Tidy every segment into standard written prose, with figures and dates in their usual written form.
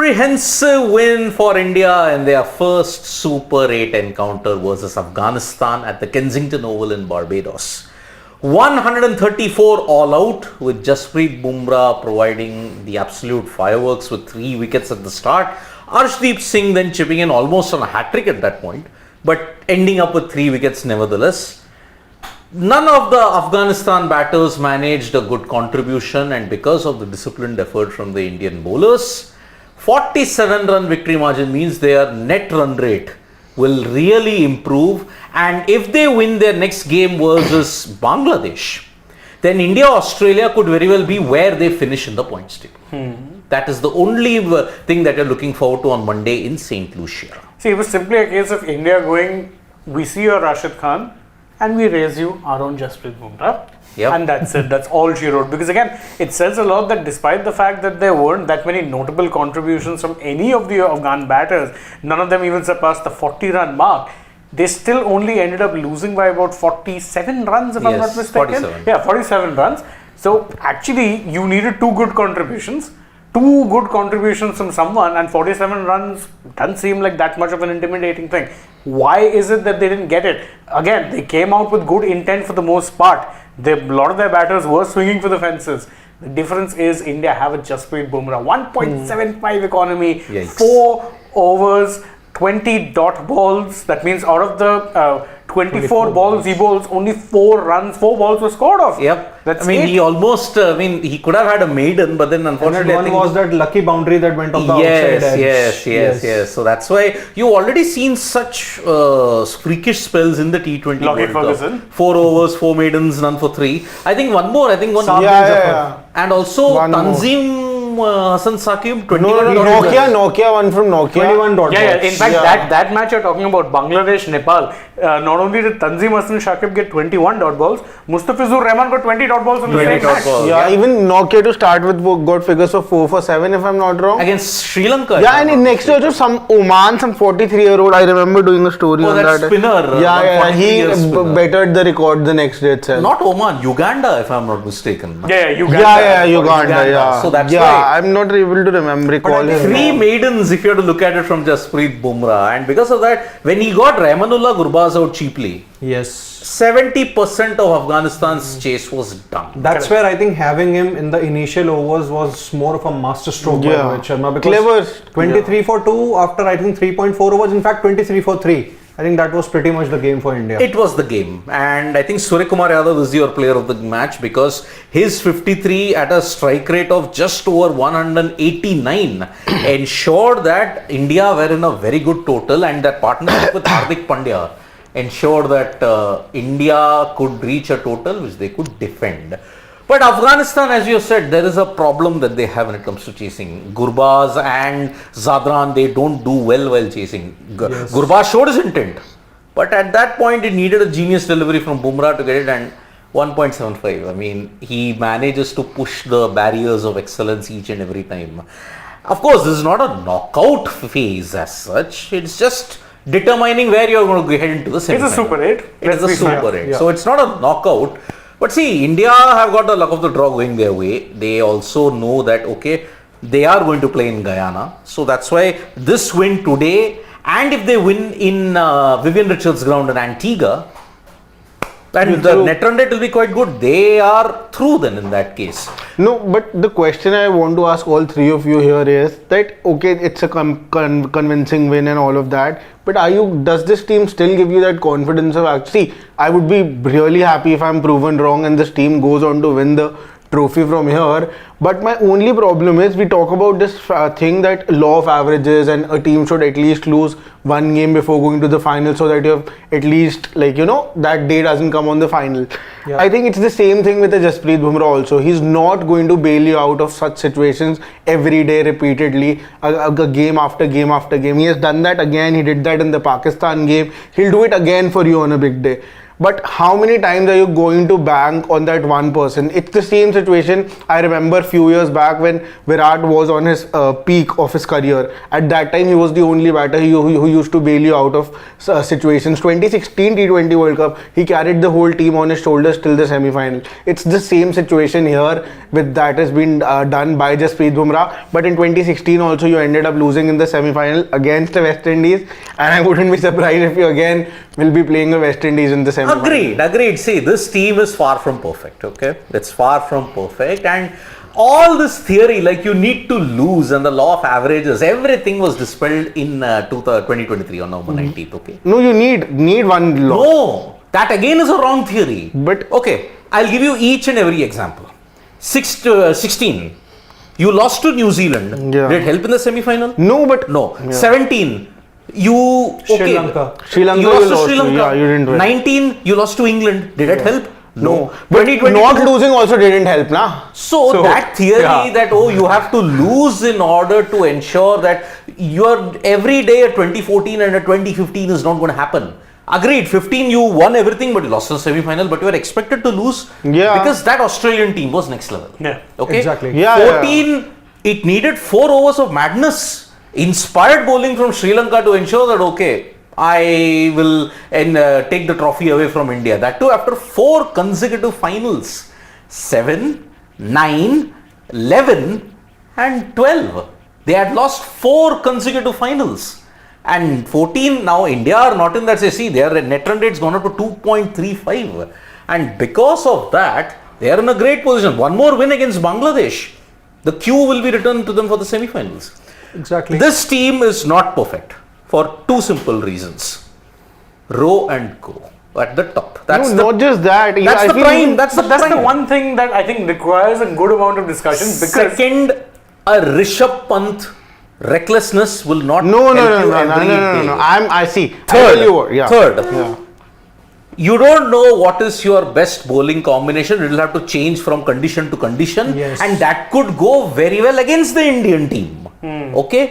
comprehensive win for India in their first Super 8 encounter versus Afghanistan at the Kensington Oval in Barbados. 134 all out, with Jasprit Bumrah providing the absolute fireworks with 3 wickets at the start. Arshdeep Singh then chipping in almost on a hat-trick at that point, but ending up with 3 wickets nevertheless. None of the Afghanistan batters managed a good contribution, and because of the disciplined effort from the Indian bowlers, 47 run victory margin means their net run rate will really improve, and if they win their next game versus Bangladesh, then India-Australia could very well be where they finish in the points table. That is the only thing that you're looking forward to on Monday in St. Lucia. See, it was simply a case of India going, we see your Rashid Khan and we raise you our own Jasprit Bumrah. Yep. And that's it. That's all she wrote. Because again, it says a lot that despite the fact that there weren't that many notable contributions from any of the Afghan batters, none of them even surpassed the 40-run mark. They still only ended up losing by about 47 runs, if I'm not mistaken. 47. Yeah, 47 runs. So actually, you needed 2 good contributions. 2 good contributions from someone, and 47 runs doesn't seem like that much of an intimidating thing. Why is it that they didn't get it? Again, they came out with good intent for the most part. A lot of their batters were swinging for the fences. The difference is India have a Jasprit Bumrah, 1.75 economy, Yikes. 4 overs, 20 dot balls. That means out of the 24 balls he bowls, only 4 balls were scored off. Yep. That's I mean, it. he almost, he could have had a maiden, but then unfortunately, And one was that lucky boundary that went off the yes, outside edge. yes. So that's why you've already seen such freakish spells in the T20 Lockett World Cup. Ferguson. 4 overs, 4 maidens, none for 3. I think one more. Yeah. And also One more. Tanzim Hassan Saqib, 21 No, dot Nokia, one from Nokia. 21 dot Yeah. balls. In fact, that match you're talking about, Bangladesh, Nepal, not only did Tanzim Hassan Shakib get 21 dot balls, Mustafizur Rahman got 20 dot balls in the 20 same dot match. balls. Yeah, even Nokia to start with got figures of 4 for 7 if I'm not wrong. against Sri Lanka. Yeah, and in next year some Oman, some 43-year-old, I remember doing a story on that that. spinner, Yeah, 43 he years spinner. bettered the record the next day itself. Not Oman, Uganda, if I'm not mistaken. Yeah, Uganda. Yeah, Uganda, yeah. So that's yeah, why. I'm not able to recall his 3 name. maidens if you have to look at it from Jasprit Bumrah, and because of that, when he got Rahmanullah Gurbaz out cheaply, Yes. 70% of Afghanistan's chase was done. That's where I think having him in the initial overs was more of a masterstroke by Yeah. Rohit Sharma, because Clever. 23 for 2 after I think 3.4 overs, in fact 23 for 3. I think that was pretty much the game for India. It was the game, and I think Surya Kumar Yadav is your player of the match because his 53 at a strike rate of just over 189 ensured that India were in a very good total, and that partnership with Hardik Pandya ensured that India could reach a total which they could defend. But Afghanistan, as you said, there is a problem that they have when it comes to chasing. Gurbaz and Zadran, they don't do well while chasing. Gurbaz showed his intent, but at that point it needed a genius delivery from Bumrah to get it, and 1.75. I mean, he manages to push the barriers of excellence each and every time. Of course, this is not a knockout phase as such. It's just determining where you're going to head into the semi-final. It's a Super 8. It is a Super 8. Yeah. So it's not a knockout. But see, India have got the luck of the draw going their way. They also know that, okay, they are going to play in Guyana. So that's why this win today, and if they win in Vivian Richards ground in Antigua, and the net run rate will be quite good. They are through then in that case. No, but the question I want to ask all 3 of you here is that, okay, it's a convincing win and all of that, but does this team still give you that confidence of actually, I would be really happy if I'm proven wrong and this team goes on to win the trophy from here. But my only problem is, we talk about this thing that law of averages, and a team should at least lose 1 game before going to the final, so that you have at least, that day doesn't come on the final. Yeah. I think it's the same thing with the Jasprit Bumrah also. He's not going to bail you out of such situations every day, repeatedly, a game after game after game. He has done that again. He did that in the Pakistan game. He'll do it again for you on a big day. But how many times are you going to bank on that one person? It's the same situation. I remember few years back when Virat was on his peak of his career. At that time, he was the only batter who used to bail you out of situations. 2016 T20 World Cup, he carried the whole team on his shoulders till the semi-final. It's the same situation here with that has been done by Jasprit Bumrah. But in 2016 also, you ended up losing in the semi-final against the West Indies. And I wouldn't be surprised if you again will be playing the West Indies in the semi-final. Agreed. See, this team is far from perfect, okay? It's far from perfect. And all this theory, like you need to lose and the law of averages, everything was dispelled in 2023 on November 19th, okay? No, you need one law. No, that again is a wrong theory. But okay, I'll give you each and every example. 16, you lost to New Zealand. Yeah. Did it help in the semi-final? No, but No. Yeah. 17, you Sri Lanka. Sri Lanka you lost to Sri Lanka. Yeah, you didn't win. 19, you lost to England. Did it help? No. But 2022. not losing also didn't help, nah. So that theory that you have to lose in order to ensure that your every day at 2014 and at 2015 is not going to happen. Agreed, 15 you won everything but you lost the semi-final, but you were expected to lose because that Australian team was next level. Yeah. Okay. Exactly. Yeah, 14, it needed 4 overs of madness, inspired bowling from Sri Lanka to ensure that okay, I will take the trophy away from India. That too after 4 consecutive finals, 7, 9, 11 and 12. They had lost 4 consecutive finals. And 14, now India are not in that. See, their net run rate's gone up to 2.35. And because of that, they are in a great position. One more win against Bangladesh. The queue will be returned to them for the semi-finals. Exactly. This team is not perfect for 2 simple reasons. Row and go at the top. That's No, not just that. that's I the feel prime. even- That's the That's the prime. one thing that I think requires a good amount of discussion because Second, a Rishabh Pant recklessness will not No. help you every day. I see. Third, I tell you what, yeah. Third, Yeah. you don't know what is your best bowling combination. It will have to change from condition to condition, Yes. and that could go very well against the Indian team. Okay.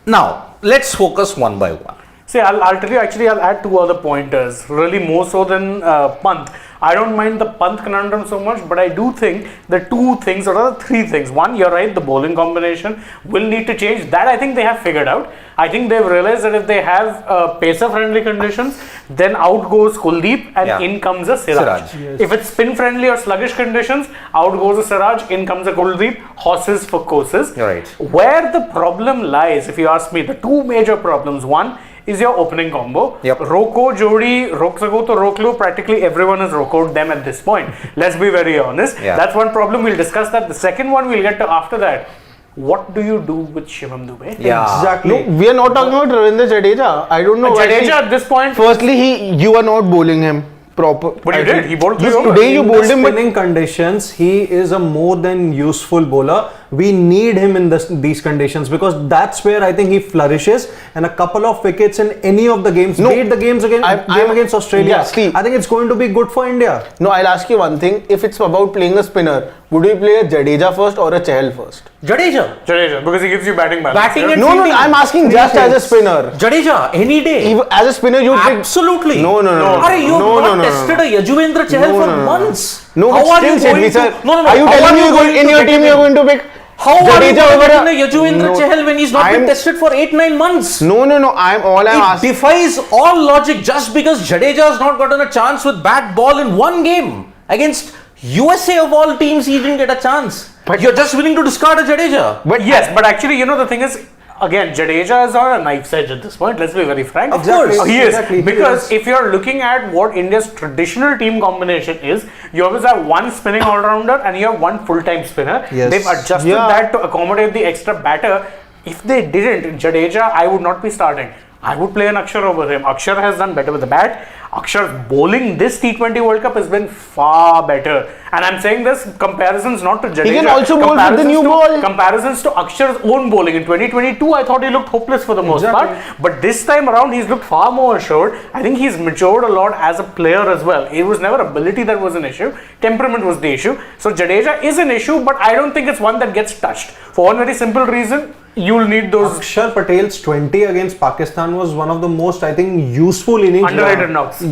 Now let's focus one by one. See, I'll tell you, actually, I'll add 2 other pointers, really more so than Pant. I don't mind the Pant conundrum so much, but I do think the 2 things, or rather 3 things. One, you're right, the bowling combination will need to change. That I think they have figured out. I think they've realized that if they have pacer-friendly conditions, then out goes Kuldeep and in comes a Siraj. Siraj. If it's spin-friendly or sluggish conditions, out goes a Siraj, in comes a Kuldeep, horses for courses. You're right. Where the problem lies, if you ask me, the 2 major problems. One is your opening combo. Yep. Roko, Jodi, Roksago to Roklo, practically everyone has rokoed them at this point. Let's be very honest. Yeah. That's one problem. We'll discuss that. The second one we'll get to after that. What do you do with Shivam Dube? Yeah. Exactly. No, we are not talking about Ravindra Jadeja. I don't know. why Jadeja he- at this point. Firstly, you are not bowling him proper. But you I did. think. He bowled You- 3 overs. Today you In bowled the him, but spinning conditions, he is a more than useful bowler. We need him in these conditions because that's where I think he flourishes. And a couple of wickets in any of the games, No, be it the games against, I'm- against Australia, Yeah, see. I think it's going to be good for India. no, I'll ask you one thing. If it's about playing a spinner, would you play a Jadeja first or a Chahal first? Jadeja. Jadeja, because he gives you batting balance. Batting yeah? and No, fielding. I'm asking just as a spinner. Jadeja any day. Even as a spinner, you pick. Absolutely. No. Are you No, not no, no, tested no. a Yajuvendra Chahal No, for no, no. months? No, How but are still, you going Shetty, sir. to? No. Are you How telling me going in to your pick team him? you're going to pick How are you Jadeja going over to a- win a Yajuvendra No, Chahal when he's not been I'm- tested for 8-9 months? No. I'm all I'm It asking. defies all logic just because Jadeja has not gotten a chance with bat ball in one game against USA of all teams. He didn't get a chance. But you're just willing to discard a Jadeja. But yes, but actually, you know, the thing is, again, Jadeja is on a knife's edge at this point. Let's be very frank. Of course. He is. Exactly, he Because is. if you're looking at what India's traditional team combination is, you always have one spinning all-rounder and you have one full-time spinner. Yes. They've adjusted Yeah. that to accommodate the extra batter. If they didn't, Jadeja, I would not be starting. I would play an Akshar over him. Akshar has done better with the bat. Akshar's bowling this T20 World Cup has been far better. And I'm saying this comparisons not to Jadeja. can also bowl with the new ball. Comparisons to Akshar's own bowling. In 2022, I thought he looked hopeless for the most Exactly. part. But this time around, he's looked far more assured. I think he's matured a lot as a player as well. It was never ability that was an issue. Temperament was the issue. So Jadeja is an issue, but I don't think it's one that gets touched. For one very simple reason, you'll need those. Akshar Patel's 20 against Pakistan Afghanistan was one of the most, I think, useful innings. Underrated knocks.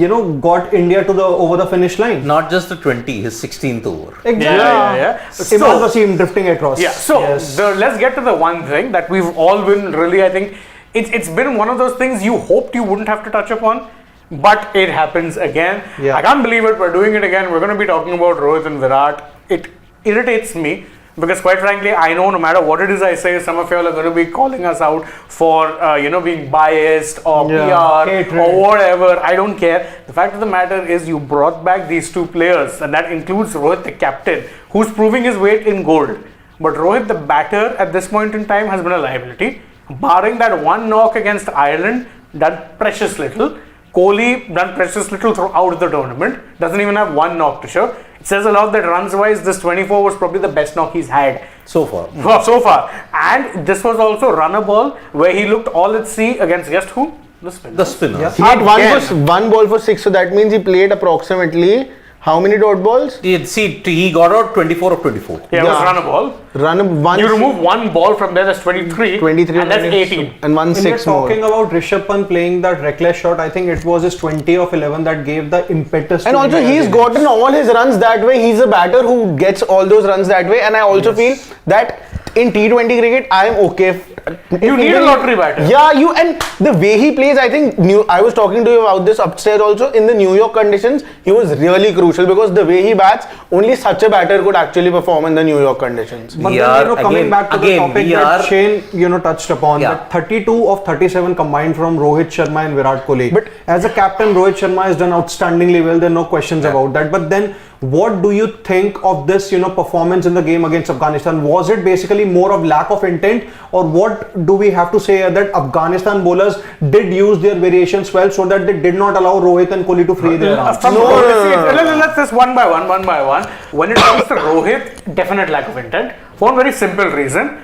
Got India to the over the finish line. Not just the 20, his 16th over. Exactly. Yeah. Imran Wasim drifting across. Yeah, so Yes. let's get to the one thing that we've all been really, I think, it's been one of those things you hoped you wouldn't have to touch upon, but it happens again. Yeah. I can't believe it, we're doing it again. We're going to be talking about Rohit and Virat. It irritates me because quite frankly, I know no matter what it is I say, some of y'all are going to be calling us out for, being biased or PR hatred. or whatever. I don't care. The fact of the matter is you brought back these two players, and that includes Rohit, the captain, who's proving his weight in gold. But Rohit, the batter, at this point in time has been a liability. Barring that one knock against Ireland, done precious little. Kohli done precious little throughout the tournament. Doesn't even have one knock to show. It says a lot that runs-wise, this 24 was probably the best knock he's had So far. so far. And this was also run a ball where he looked all at sea against guess who? The spinner. The spinners. He had Again. one ball for 6, so that means he played approximately how many dot balls? He got out 24 of 24. Yeah, it was run a ball. One. You remove one ball from there, that's 23. 23 and that's 18. and one When 6 we're more. talking about Rishabh Pant playing that reckless shot, I think it was his 20 of 11 that gave the impetus. And to also, India's he's innings. gotten all his runs that way. He's a batter who gets all those runs that way. And I also feel that in T20 cricket, I am okay. If You need a lottery batter. Yeah, and the way he plays, I think I was talking to you about this upstairs also. In the New York conditions, he was really crucial because the way he bats, only such a batter could actually perform in the New York conditions. But We then, are coming back to the topic we that are- Shane, touched upon, Yeah. that 32 of 37 combined from Rohit Sharma and Virat Kohli. But- as a captain, Rohit Sharma has done outstandingly well. There are no questions about that. But then, what do you think of this, performance in the game against Afghanistan? Was it basically more of lack of intent, or what do we have to say here that Afghanistan bowlers did use their variations well so that they did not allow Rohit and Kohli to free their arms? Let's just one by one. When it comes to Rohit, definite lack of intent. For one very simple reason.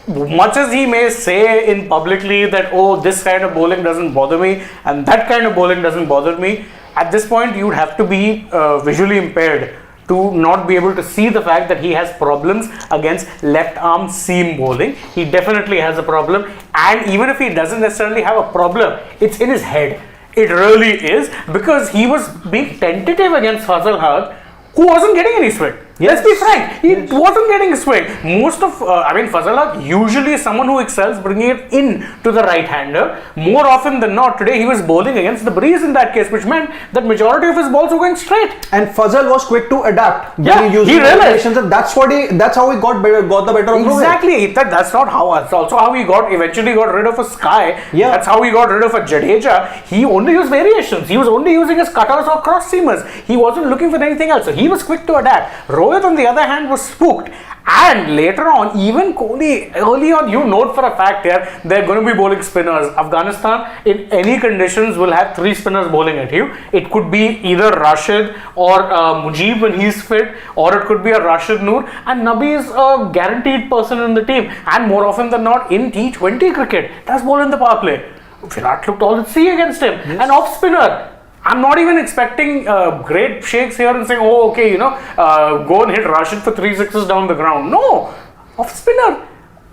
Much as he may say in publicly that, oh, this kind of bowling doesn't bother me and that kind of bowling doesn't bother me, at this point you'd have to be visually impaired to not be able to see the fact that he has problems against left arm seam bowling. He definitely has a problem, and even if he doesn't necessarily have a problem, it's in his head. It really is, because he was being tentative against Fazal Haq, who wasn't getting any swing. Let's be frank, he wasn't getting a swing. Most of, Fazal Haq usually is someone who excels bringing it in to the right-hander. More often than not, today he was bowling against the breeze in that case, which meant that majority of his balls were going straight. And Fazal was quick to adapt. Yeah, when he used he realized. variations, and that's how he got the better of Rohit. Exactly. That's not how. That's also how he eventually got rid of a Sky. Yeah. That's how he got rid of a Jadeja. He only used variations. He was only using his cutters or cross seamers. He wasn't looking for anything else. So he was quick to adapt. Rohit, on the other hand, was spooked. And later on, even Kohli, early on, you note for a fact here, they're going to be bowling spinners. Afghanistan, in any conditions, will have 3 spinners bowling at you. It could be either Rashid or Mujib when he's fit, or it could be a Rashid Noor. And Nabi is a guaranteed person in the team. And more often than not, in T20 cricket, does bowl in the power play. Virat looked all at sea against him. Yes. An off spinner. I'm not even expecting great shakes here and saying, oh, okay, go and hit Rashid for 3 sixes down the ground. No, off spinner.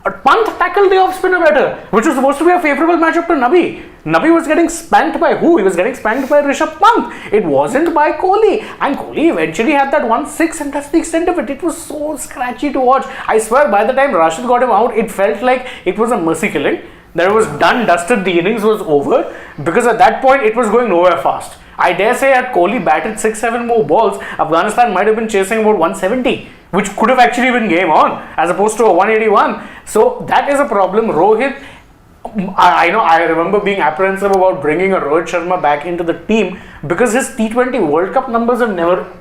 Pant tackled the off spinner better, which was supposed to be a favourable matchup to Nabi. Nabi was getting spanked by who? He was getting spanked by Rishabh Pant. It wasn't by Kohli. And Kohli eventually had that 1-6, and that's the extent of it. It was so scratchy to watch. I swear, by the time Rashid got him out, it felt like it was a mercy killing. That it was done, dusted, the innings was over, because at that point it was going nowhere fast. I dare say had Kohli batted 6-7 more balls, Afghanistan might have been chasing about 170, which could have actually been game on, as opposed to a 181. So that is a problem. Rohit, I remember being apprehensive about bringing a Rohit Sharma back into the team because his T20 World Cup numbers have never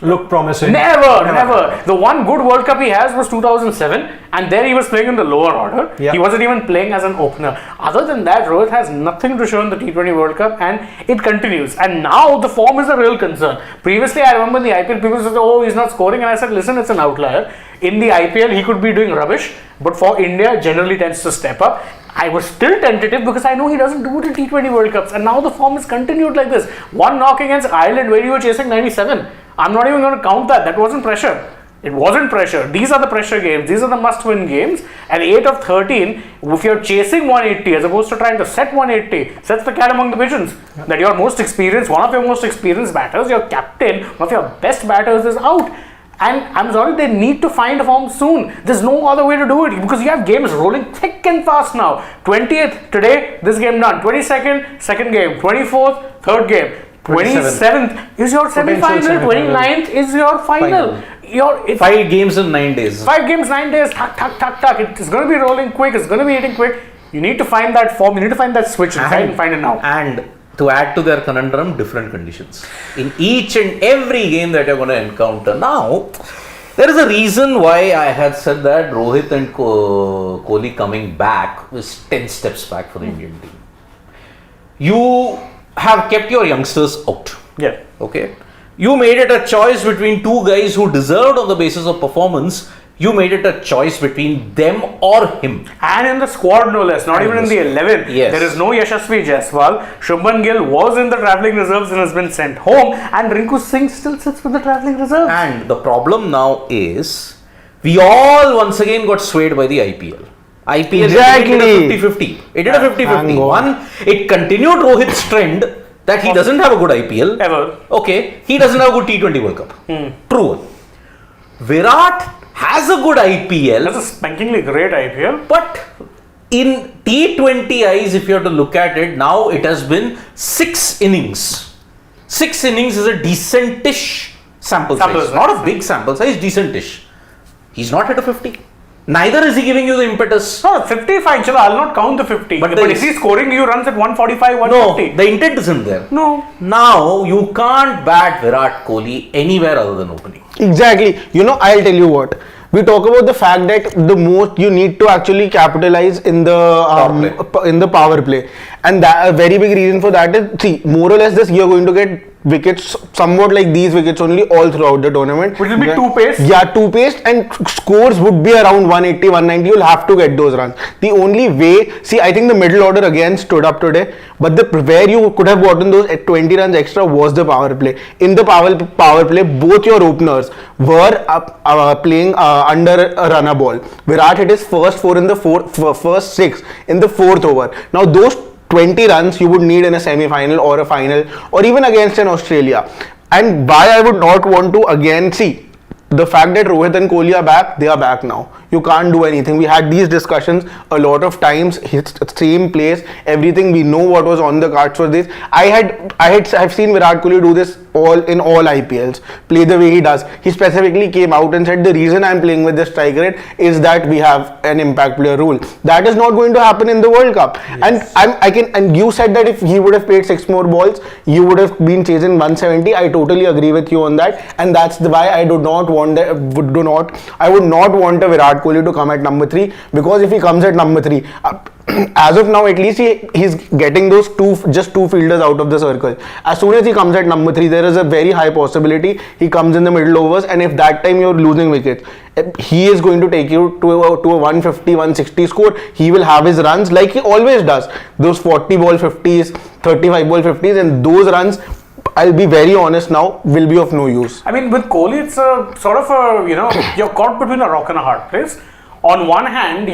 look promising. Never. The one good World Cup he has was 2007, and there he was playing in the lower order. Yeah. He wasn't even playing as an opener. Other than that, Rohit has nothing to show in the T20 World Cup, and it continues. And now the form is a real concern. Previously, I remember in the IPL, people said, oh, he's not scoring, and I said, listen, it's an outlier. In the IPL, he could be doing rubbish, but for India, generally tends to step up. I was still tentative because I know he doesn't do it in T20 World Cups, and now the form is continued like this. One knock against Ireland where you were chasing 97. I'm not even going to count that. That wasn't pressure. It wasn't pressure. These are the pressure games. These are the must-win games. And 8 of 13, if you're chasing 180 as opposed to trying to set 180, sets the cat among the pigeons. That your most experienced, one of your most experienced batters, your captain, one of your best batters is out. And I'm sorry, they need to find a form soon. There's no other way to do it because you have games rolling thick and fast now. 20th, today, this game done. 22nd, second game. 24th, third game. 27th is your semi-final. 29th is your final. 5 games in 9 days. 5 games, 9 days. Tuck, tuck, tuck, tuck. It's going to be rolling quick. It's going to be hitting quick. You need to find that form. You need to find that switch and find it now. And to add to their conundrum, different conditions. In each and every game that you're going to encounter. Now, there is a reason why I had said that Rohit and Kohli coming back is 10 steps back for the Indian team. You have kept your youngsters out. Yeah. Okay. You made it a choice between 2 guys who deserved on the basis of performance. You made it a choice between them or him. And in the squad, no less. Not even in the 11. Yes. There is no Yashasvi Jaiswal. Shubman Gill was in the travelling reserves and has been sent home. And Rinku Singh still sits with the travelling reserves. And the problem now is, we all once again got swayed by the IPL. IPL Exactly. did a 50-50. It did a 50-50. One, it continued Rohit's trend that he doesn't have a good IPL. Ever. Okay, he doesn't have a good T20 World Cup. True one. Virat has a good IPL. That's a spankingly great IPL. But in T20 eyes, if you have to look at it, now it has been 6 innings. 6 innings is a decentish sample size. Not a big sample size, decentish. He's not hit a 50. Neither is he giving you the impetus. No, 50 fine. Chalo, I'll not count the 50. But is he scoring you runs at 145, 150? No, the intent isn't there. No. Now, you can't bat Virat Kohli anywhere other than opening. Exactly. You know, I'll tell you what. We talk about the fact that the most you need to actually capitalize in the power play, and that a very big reason for that is, see, more or less this you're going to get wickets somewhat like these wickets only all throughout the tournament. Which will be 2-paced? Yeah, 2-paced, and scores would be around 180, 190. You'll have to get those runs. The only way, see, I think the middle order again stood up today, but where you could have gotten those 20 runs extra was the power play. In the power play, both your openers were playing under a runner ball. Virat hit his first 4 in the first 6 in the 4th over. Now those 20 runs you would need in a semi-final or a final or even against an Australia. And why I would not want to again see the fact that Rohit and Kohli are back, they are back now. You can't do anything. We had these discussions a lot of times. It's same place, everything. We know what was on the cards for this. I've seen Virat Kohli do this in all IPLs, play the way he does. He specifically came out and said the reason I'm playing with the strike rate is that we have an impact player rule. That is not going to happen in the World Cup. Yes. And you said that if he would have played 6 more balls, you would have been chasing 170. I totally agree with you on that, and that's why I would not want a Virat Kohli to come at number 3, because if he comes at number 3, as of now at least he's getting those just two fielders out of the circle. As soon as he comes at number 3, there is a very high possibility he comes in the middle overs, and if that time you're losing wickets, he is going to take you to a 150, 160 score. He will have his runs like he always does, those 40 ball 50s, 35 ball 50s, and those runs, I'll be very honest now, will be of no use. I mean, with Kohli, it's a sort of you're caught between a rock and a hard place. On one hand,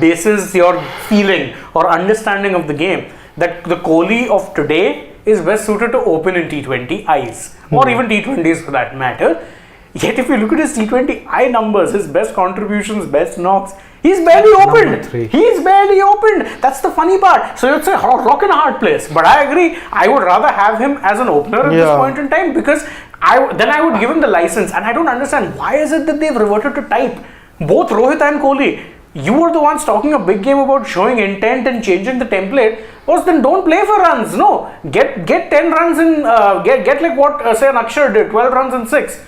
basis your feeling or understanding of the game, that the Kohli of today is best suited to open in T20 eyes, or even T20s for that matter. Yet if you look at his T20I numbers, his best contributions, best knocks, he's barely opened. He's barely opened. That's the funny part. So it's a rock and a hard place. But I agree, I would rather have him as an opener at this point in time, because I would give him the license. And I don't understand, why is it that they've reverted to type? Both Rohit and Kohli, you were the ones talking a big game about showing intent and changing the template. Then don't play for runs. No, get 10 runs in, get like what say an Akshar did, 12 runs in 6.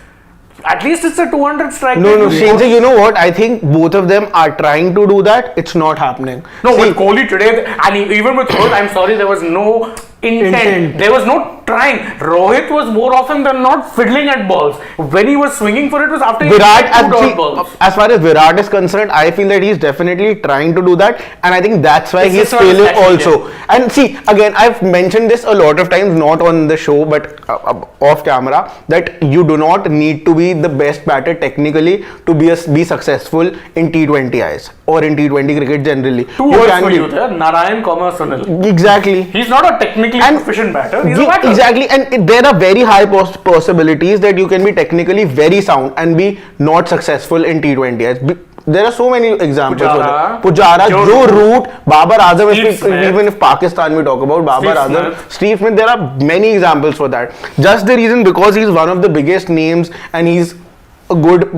At least it's a 200 strike. No, Shense, you know what? I think both of them are trying to do that. It's not happening. No, with Kohli today, and even with Rohit, I'm sorry, there was no intent. There was no trying. Rohit was more often than not fiddling at balls. When he was swinging for it was after he Virat, hit two dot balls. as far as Virat is concerned, I feel that he's definitely trying to do that, and I think that's why It's he's just not failing effective. also. And see, again, I've mentioned this a lot of times, not on the show but off camera, that you do not need to be the best batter technically to be successful in T20Is or in T20 cricket generally. Two words for you there, Narayan, Sunil. Exactly. He's not a technically proficient batter. He's a batter. Exactly, and there are very high possibilities that you can be technically very sound and be not successful in T20s. There are so many examples. Pujara, Pujara, Joe Root, Babar Azam, Steve even if Pakistan we talk about Babar Azam, Steve Smith, there are many examples for that. Just the reason because he's one of the biggest names and he's a good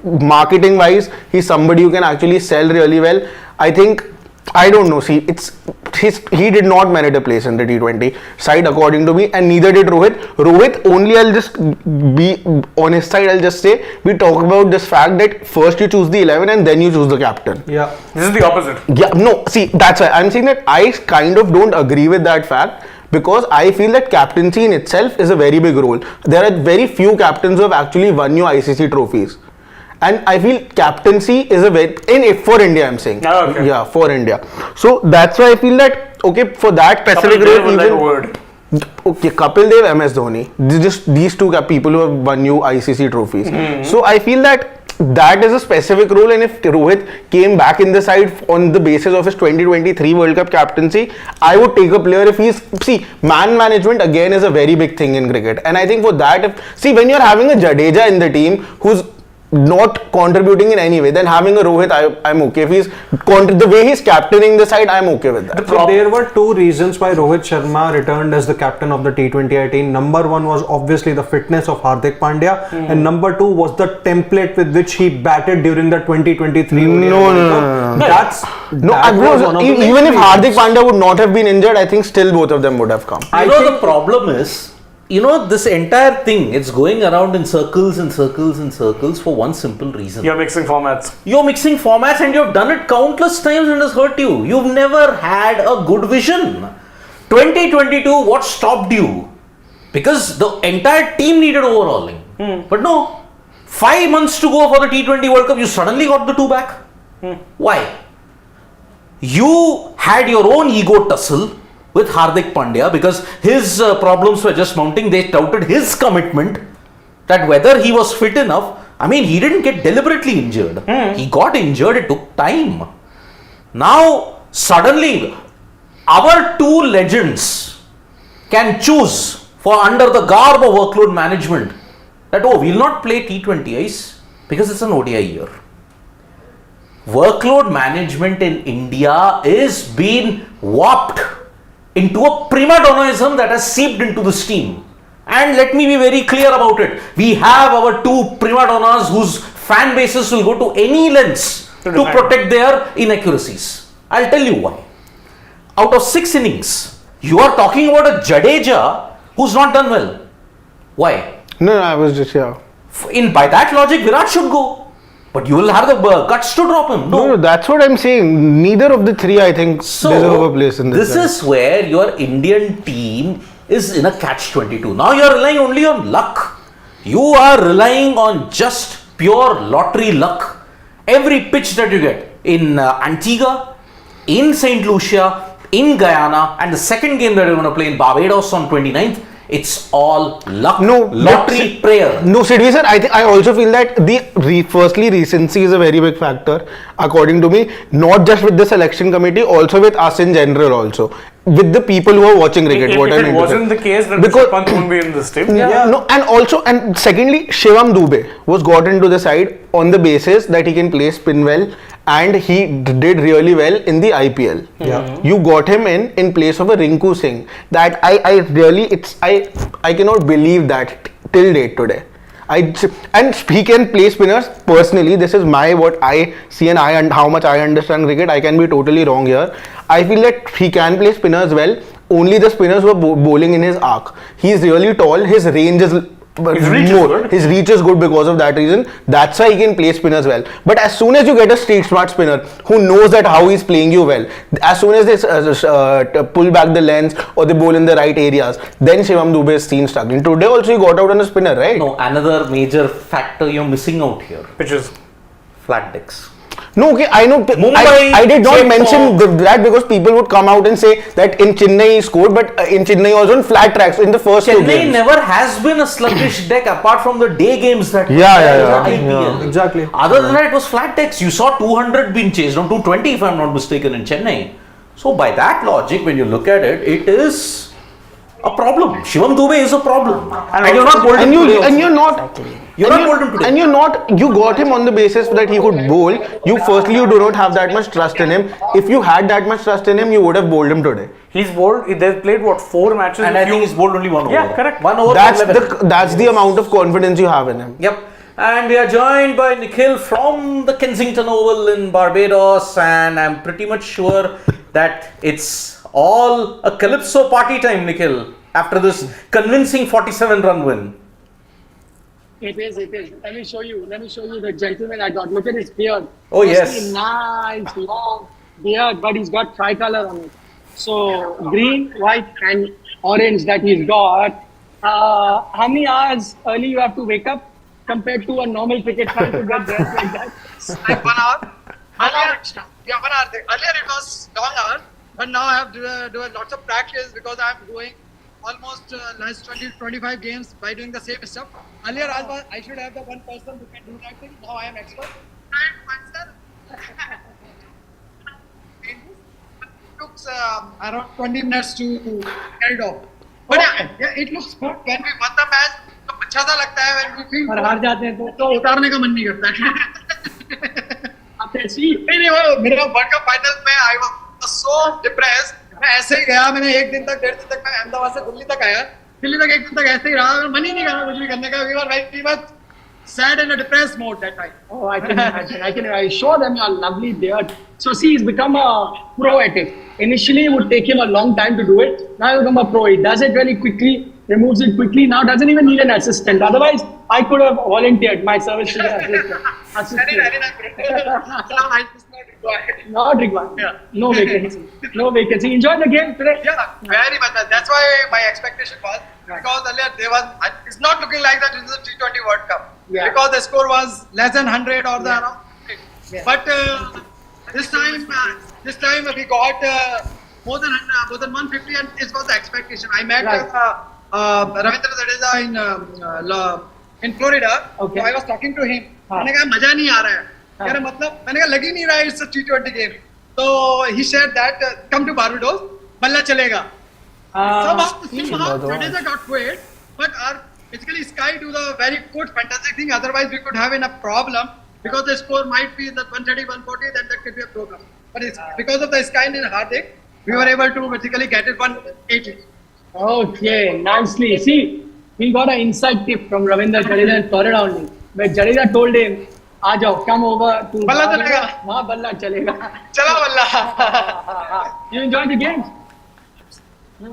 marketing wise, he's somebody who can actually sell really well. I think, I don't know, see, he did not merit a place in the T20 side according to me, and neither did Rohit. Rohit, only I'll just be on his side, I'll just say, we talk about this fact that first you choose the 11 and then you choose the captain. Yeah. This is the opposite. Yeah, no, see, that's why I'm saying that I kind of don't agree with that fact, because I feel that captaincy in itself is a very big role. There are very few captains who have actually won you ICC trophies. And I feel captaincy is a very, for India I'm saying. Oh, okay. Yeah, for India. So that's why I feel that, okay, for that specific role, even, okay, Kapil Dev, MS Dhoni, these two people who have won you ICC trophies. So I feel that is a specific role, and if Rohit came back in the side on the basis of his 2023 World Cup captaincy, I would take a player if he's, see, man management again is a very big thing in cricket, and I think for that, when you're having a Jadeja in the team who's not contributing in any way, then having a Rohit, I'm okay. If he's the way he's captaining the side, I'm okay with that. So there were two reasons why Rohit Sharma returned as the captain of the T20I team. Number one was obviously the fitness of Hardik Pandya, and number two was the template with which he batted during the 2023 ODI. No. Even if Hardik Pandya would not have been injured, I think still both of them would have come. I know the problem is, this entire thing, it's going around in circles and circles and circles for one simple reason. You're mixing formats. You're mixing formats and you've done it countless times and it has hurt you. You've never had a good vision. 2022, what stopped you? Because the entire team needed overhauling. But no, 5 months to go for the T20 World Cup, you suddenly got the two back. Why? You had your own ego tussle with Hardik Pandya because his problems were just mounting. They touted his commitment that whether he was fit enough, he didn't get deliberately injured. He got injured, it took time. Now, suddenly, our two legends can choose for under the garb of workload management that, we'll not play T20Is because it's an ODI year. Workload management in India is being warped into a prima donnaism that has seeped into this team. And let me be very clear about it. We have our two prima donnas whose fan bases will go to any lengths to protect their inaccuracies. I'll tell you why. Out of 6 innings, you are talking about a Jadeja who's not done well. Why? No, I was just here. By that logic, Virat should go. But you will have the guts to drop him. No, that's what I'm saying. Neither of the three, I think, deserve a place in this. This is where your Indian team is in a catch-22. Now you are relying only on luck. You are relying on just pure lottery luck. Every pitch that you get in Antigua, in St. Lucia, in Guyana, and the second game that you're going to play in Barbados on 29th, it's all luck, lottery, prayer. No, Sidvi sir, I also feel that firstly recency is a very big factor, according to me, not just with the selection committee, also with us in general also. With the people who are watching cricket. If it wasn't the case, then Rishabh Pant wouldn't be in this team. Yeah. No, and secondly, Shivam Dube was got into the side on the basis that he can play spin well, and he did really well in the IPL. Yeah. You got him in place of a Rinku Singh. That I cannot believe that till date today. And he can play spinners. Personally, this is what I see and how much I understand cricket. I can be totally wrong here. I feel that he can play spinners well. Only the spinners who are bowling in his arc. He is really tall. His range is His reach is good. His reach is good because of that reason. That's why he can play spinners well. But as soon as you get a street smart spinner who knows that how he's playing you well, as soon as they pull back the lens or they bowl in the right areas, then Shivam Dube is seen struggling. Today also he got out on a spinner, right? No, another major factor you're missing out here. Which is Flat decks. No, okay, I know. Mumbai, I did not Chennai mention that because people would come out and say that in Chennai he scored, but in Chennai also on flat tracks in the first two Chennai games. never has been a sluggish deck apart from the day games that Yeah. IPL. Exactly. Other than that, it was flat decks. You saw 200 being chased on 220, if I'm not mistaken, in Chennai. So by that logic, when you look at it, it is a problem. Shivam Dube is a problem, and you're not bold. You got him on the basis that he could bowl. You do not have that much trust in him. If you had that much trust in him, you would have bowled him today. he's bowled. They've played what 4 matches, And I think he's bowled only one over. Yeah, correct. 1 over. That's the amount of confidence you have in him. Yep. And we are joined by Nikhil from the Kensington Oval in Barbados, and I'm pretty much sure that it's all a calypso party time, Nikhil, after this convincing 47-run win. It is. Let me show you the gentleman I got. Look at his beard. Oh, yes. Firstly, nice, long beard, but he's got tricolor on it. So, green, white and orange that he's got. How many hours early you have to wake up compared to a normal cricket fan to get dressed like that? Like 1 hour. Earlier, 1 hour. Earlier it was long hour, but now I have to do lots of practice because I am doing almost last 20-25 games by doing the same stuff. Earlier I should have the one person who can do that thing. Now I am expert. It took around 20 minutes to get it off. But yeah, it looks good. When we won the match, तो अच्छा सा लगता है when we feel और हार जाते हैं तो उतारने का मन नहीं करता आप ऐसी नहीं वो मेरा वर्ल्ड कप फाइनल में आई वाज सो डिप्रेस्ड मैं ऐसे ही गया मैंने 1 दिन तक 1.5 दिन तक मैं अहमदाबाद से दिल्ली तक आया दिल्ली तक 1 दिन तक ऐसे ही रहा मन ही नहीं कर रहा कुछ भी करने का we were very much sad in a depressed mode that time. Oh, I can imagine. I show them your lovely beard. So see, he's become a pro at it. Initially, it would take him a long time to do it. Now he's become a pro. He does it very quickly, removes it quickly. Now doesn't even need an assistant. Otherwise, I could have volunteered my service to the assistant. Not required. Yeah. No vacancy. No vacancy. Enjoy the game today. Yeah, very much. That's why my expectation was because earlier it's not looking like that in the T20 World Cup because the score was less than 100 or the around. Yeah. But this time we got more than 150 and this was the expectation. I met Ravindra Jadeja in Florida. Okay. So I was talking to him. मैंने कहा मजा नहीं आ रहा है कह रहा मतलब मैंने कहा लग ही नहीं रहा है it's a T20 game. So he said that come to Barbados बल्ला चलेगा. Somehow Jadeja got quit, but basically Sky do the very good fantastic thing. Otherwise, we could have a problem because the score might be that 130, 140, then that could be a problem. But it's because of the Sky and Hardik, we were able to basically get it 180. Okay, nicely. See, he got an inside tip from Ravindra Jadeja in Florida only. Where Jadeja told him, "Aajao, come over to बल्ला चलेगा." हाँ, बल्ला चलेगा. चला बल्ला. You enjoyed the game? I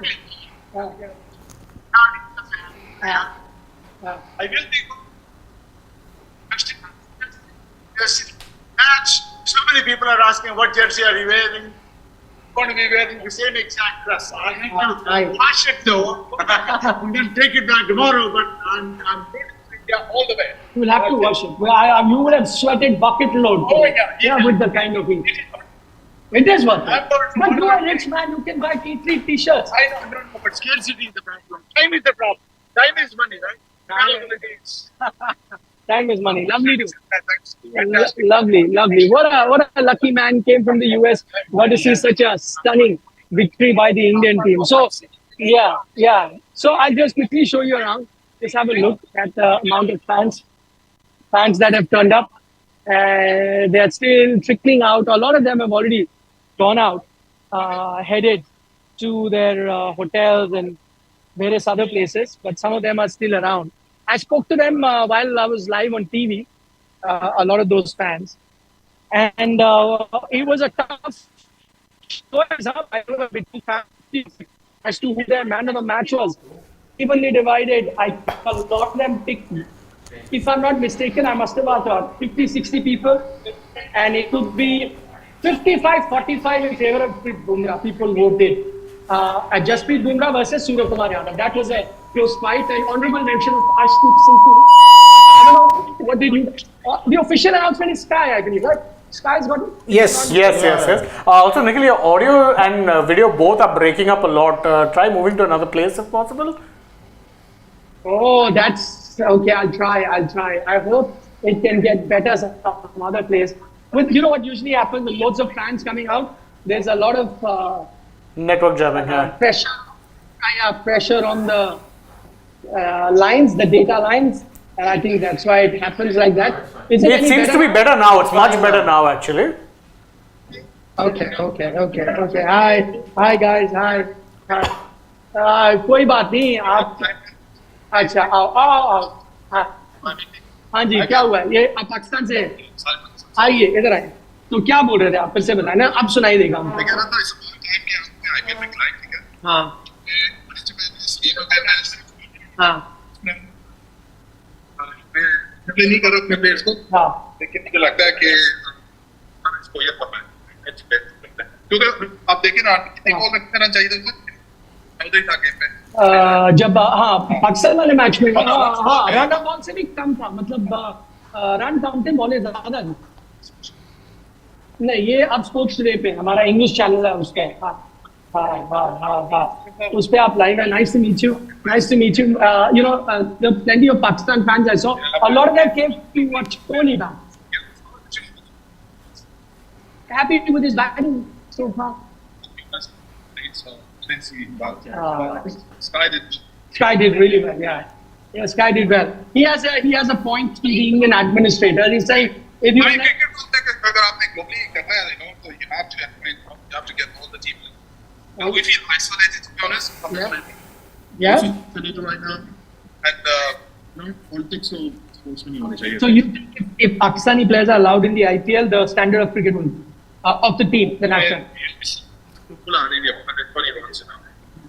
will be match. So many people are asking what jersey are you wearing? Going to be wearing the same exact dress. I have to wash it though. I'm going to take it back tomorrow, but I'm going to India all the way. You will have to wash it. You would have sweated bucket load. Oh yeah. With the kind of heat. It is worth it. But you are a rich man, you can buy T3 t-shirts. I don't know, but scarcity is the problem. Time is the problem. Time is money, right? Time is money. Lovely to. Fantastic. Lovely. What a lucky man came from the US. Got to see such a stunning victory by the Indian team. So, yeah. So I'll just quickly show you around. Just have a look at the amount of fans that have turned up. They are still trickling out. A lot of them have already gone out, headed to their hotels and various other places, but some of them are still around. I spoke to them while I was live on TV, a lot of those fans, and it was a tough choice. I don't know between as to who their man of the match was. evenly divided. A lot of them picked, if I'm not mistaken, I must have asked 50, 60 people, and it would be 55-45 in favor of Bumrah. People voted. Jasprit Bumrah versus Suryakumar Yadav. That was a close fight. And honorable mention of Ashdeep Singh too. I don't know, what did you... the official announcement is Sky, I believe, right? Sky's got... Yes. Also, Nikhil, your audio and video both are breaking up a lot. Try moving to another place if possible. Oh, that's... Okay, I'll try. I hope it can get better some other place. With, you know what usually happens with loads of fans coming out? There's a lot of... network jamming, pressure on the lines, the data lines. And I think that's why it happens like that. It seems to be better now. It's much better now, actually. Okay. Hi guys. Hi. कोई बात नहीं आप अच्छा आओ हाँ जी क्या हुआ ये आप पाकिस्तान से आइए इधर आइए तो क्या बोल रहे थे आप फिर से बताएं ना अब सुनाई देगा हमको हाँ नहीं कर अपने प्लेयर्स को लेकिन मुझे लगता है कि इसको ये करना है क्योंकि आप देखिए ना कितने बॉल में कितना रन चाहिए था था गेम में जब पाकिस्तान वाले मैच में रन बॉल से भी कम था मतलब रन काउंटिंग बॉलें ज्यादा नहीं ये अब स्पोर्ट्स डे पे हमारा इंग्लिश चैनल है उसका उस पे आप लाइव है nice to meet you you know there are plenty of Pakistan fans I saw a lot of them came to watch Kohli bat happy with his batting so far Sky did really well yeah Sky did well he has a point to the Indian administrator he's saying if you अगर आपने globally करना है तो you have to get all the team we feel isolated to be honest yeah right now and politics or sportsmen ही होने चाहिए so you think if Pakistani players are allowed in the IPL the standard of cricket will of the team the national people are really 120 runs now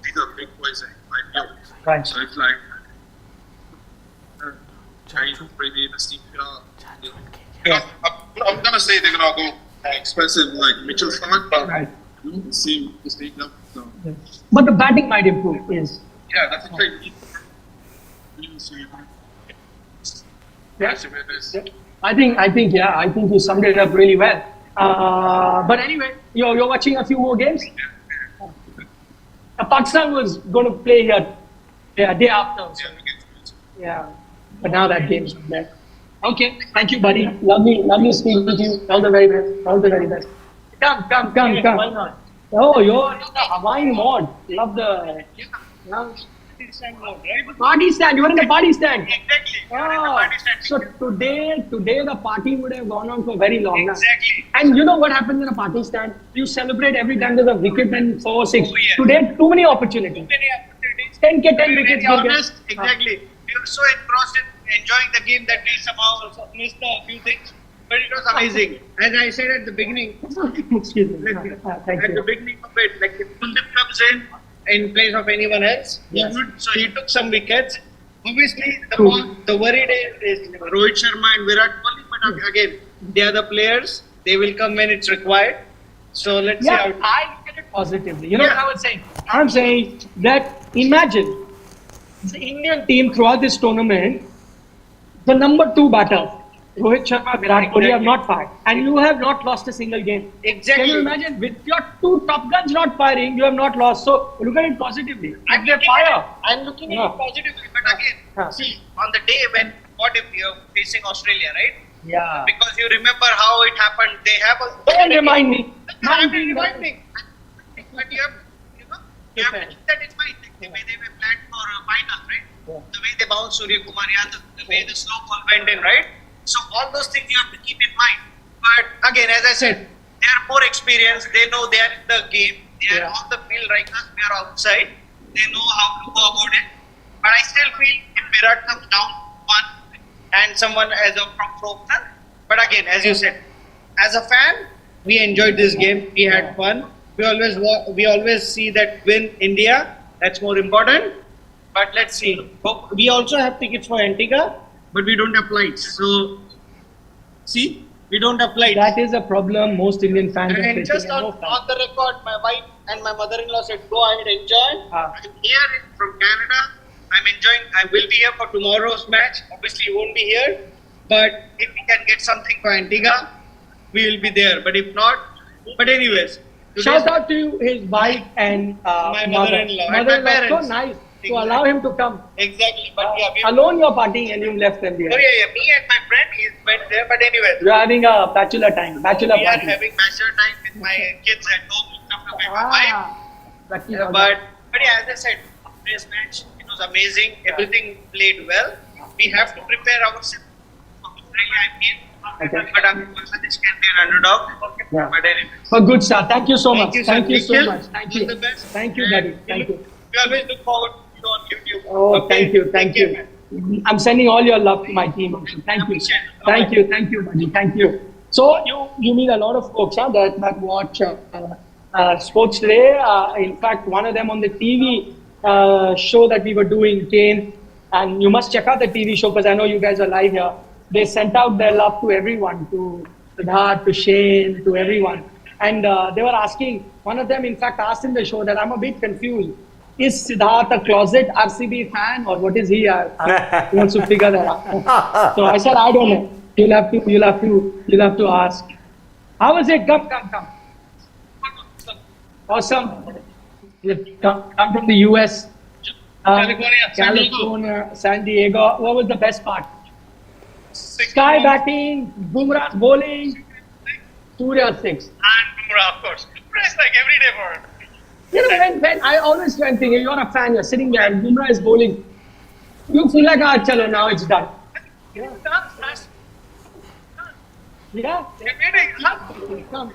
these are big boys in IPL right so it's like China Brady the Steve I'm gonna say they're gonna go expensive like Mitchell Stark but right the same mistake now so. But the batting might improve is yeah that's a trade I think you summed it up really well but anyway you're watching a few more games Pakistan was going to play here day after so. Yeah but now that game's not there okay thank you buddy lovely speaking with you all the very best come oh you're the Hawaiian mod love the party stand you were in the party stand exactly so today the party would have gone on for very long exactly and you know what happens in a party stand you celebrate every time there's a wicket and 4 6 Oh, yeah. today too many opportunities 10 wickets honest exactly we were so engrossed in enjoying the game that we somehow missed a few things but it was amazing as I said at the beginning excuse me thank at you the beginning of it like if Kuldeep comes in place of anyone else so he took some wickets obviously the worried is Rohit Sharma and Virat Kohli but again they are the players they will come when it's required so let's see how I look at it positively you know what I was saying I'm saying that imagine the Indian team throughout this tournament the number 2 batter Rohit Sharma, Virat Kohli have not fired and you have not lost a single game. Exactly. Can you imagine with your 2 top guns not firing, you have not lost. So look at it positively. If they fire, I'm looking at it positively, but again, see on the day when what if you're facing Australia, right? Yeah. Because you remember how it happened. They have a. Don't remind me. Remind me. But you have to think that it's fine. The way they were planned for a final, right? Yeah. The way they bounced Suryakumar Yadav, the way the slow ball went in, right? So all those things you have to keep in mind. But again, as I said, they are more experienced. They know they are in the game. They are on the field right now. We are outside. They know how to go about it. But I still feel if Virat comes down 1 and someone as a proper opener. But again, as you said, as a fan, we enjoyed this game. We had fun. We always see that win India. That's more important. But let's see. We also have tickets for Antigua, but we don't have flights. So, see, we don't have flights. That is a problem most Indian fans are And facing. just on the record, my wife and my mother-in-law said, go ahead, enjoy. I'm here from Canada. I'm enjoying. I will be here for tomorrow's match. Obviously, you won't be here. But if we can get something for Antigua, we will be there. But if not, but anyways. Shout out to his wife and my mother-in-law. And my Mother-in-law, so parents. nice to allow him to come. Exactly. But Alone you're partying and you left them there. Oh, yeah. Me and my friend went there. But anyway. You're having a bachelor time, bachelor We party. are having bachelor time with my kids at home. Looked after by my wife. Lucky But yeah, as I said, today's match, it was amazing. Everything played well. We have to prepare ourselves for Australia, I mean. But Bangladesh can be an underdog. But anyway. But good start. Thank you so much. sir. Thank you so Nikhil, much. Thank all you. the best. Thank you, And buddy. Thank you. We always look forward to you on YouTube. Oh, Okay? thank you. Thank Take you. care, man. I'm sending all your love to my team also. Thank you. Thank you. Thank you, buddy. Thank you. So you meet a lot of folks that watch sports today. In fact, one of them on the TV show that we were doing came, and you must check out the TV show because I know you guys are live here. They sent out their love to everyone, to Siddharth, to Shane, to everyone. And they were asking, one of them in fact asked in the show that I'm a bit confused. Is Siddharth a closet RCB fan or what is he? He wants to figure that out. So I said, I don't know. You'll have to ask. How was it? Come. Awesome. You've come from the US. California, San Diego. What was the best part? Sky batting, Bumrah bowling, Surya 6. And Bumrah, of course. Bumrah is like every day for You know, when I always try and think, you're a fan, you're sitting there, and Bumrah is bowling, you feel like, chalo, now it's done. Yeah. Yeah. Come.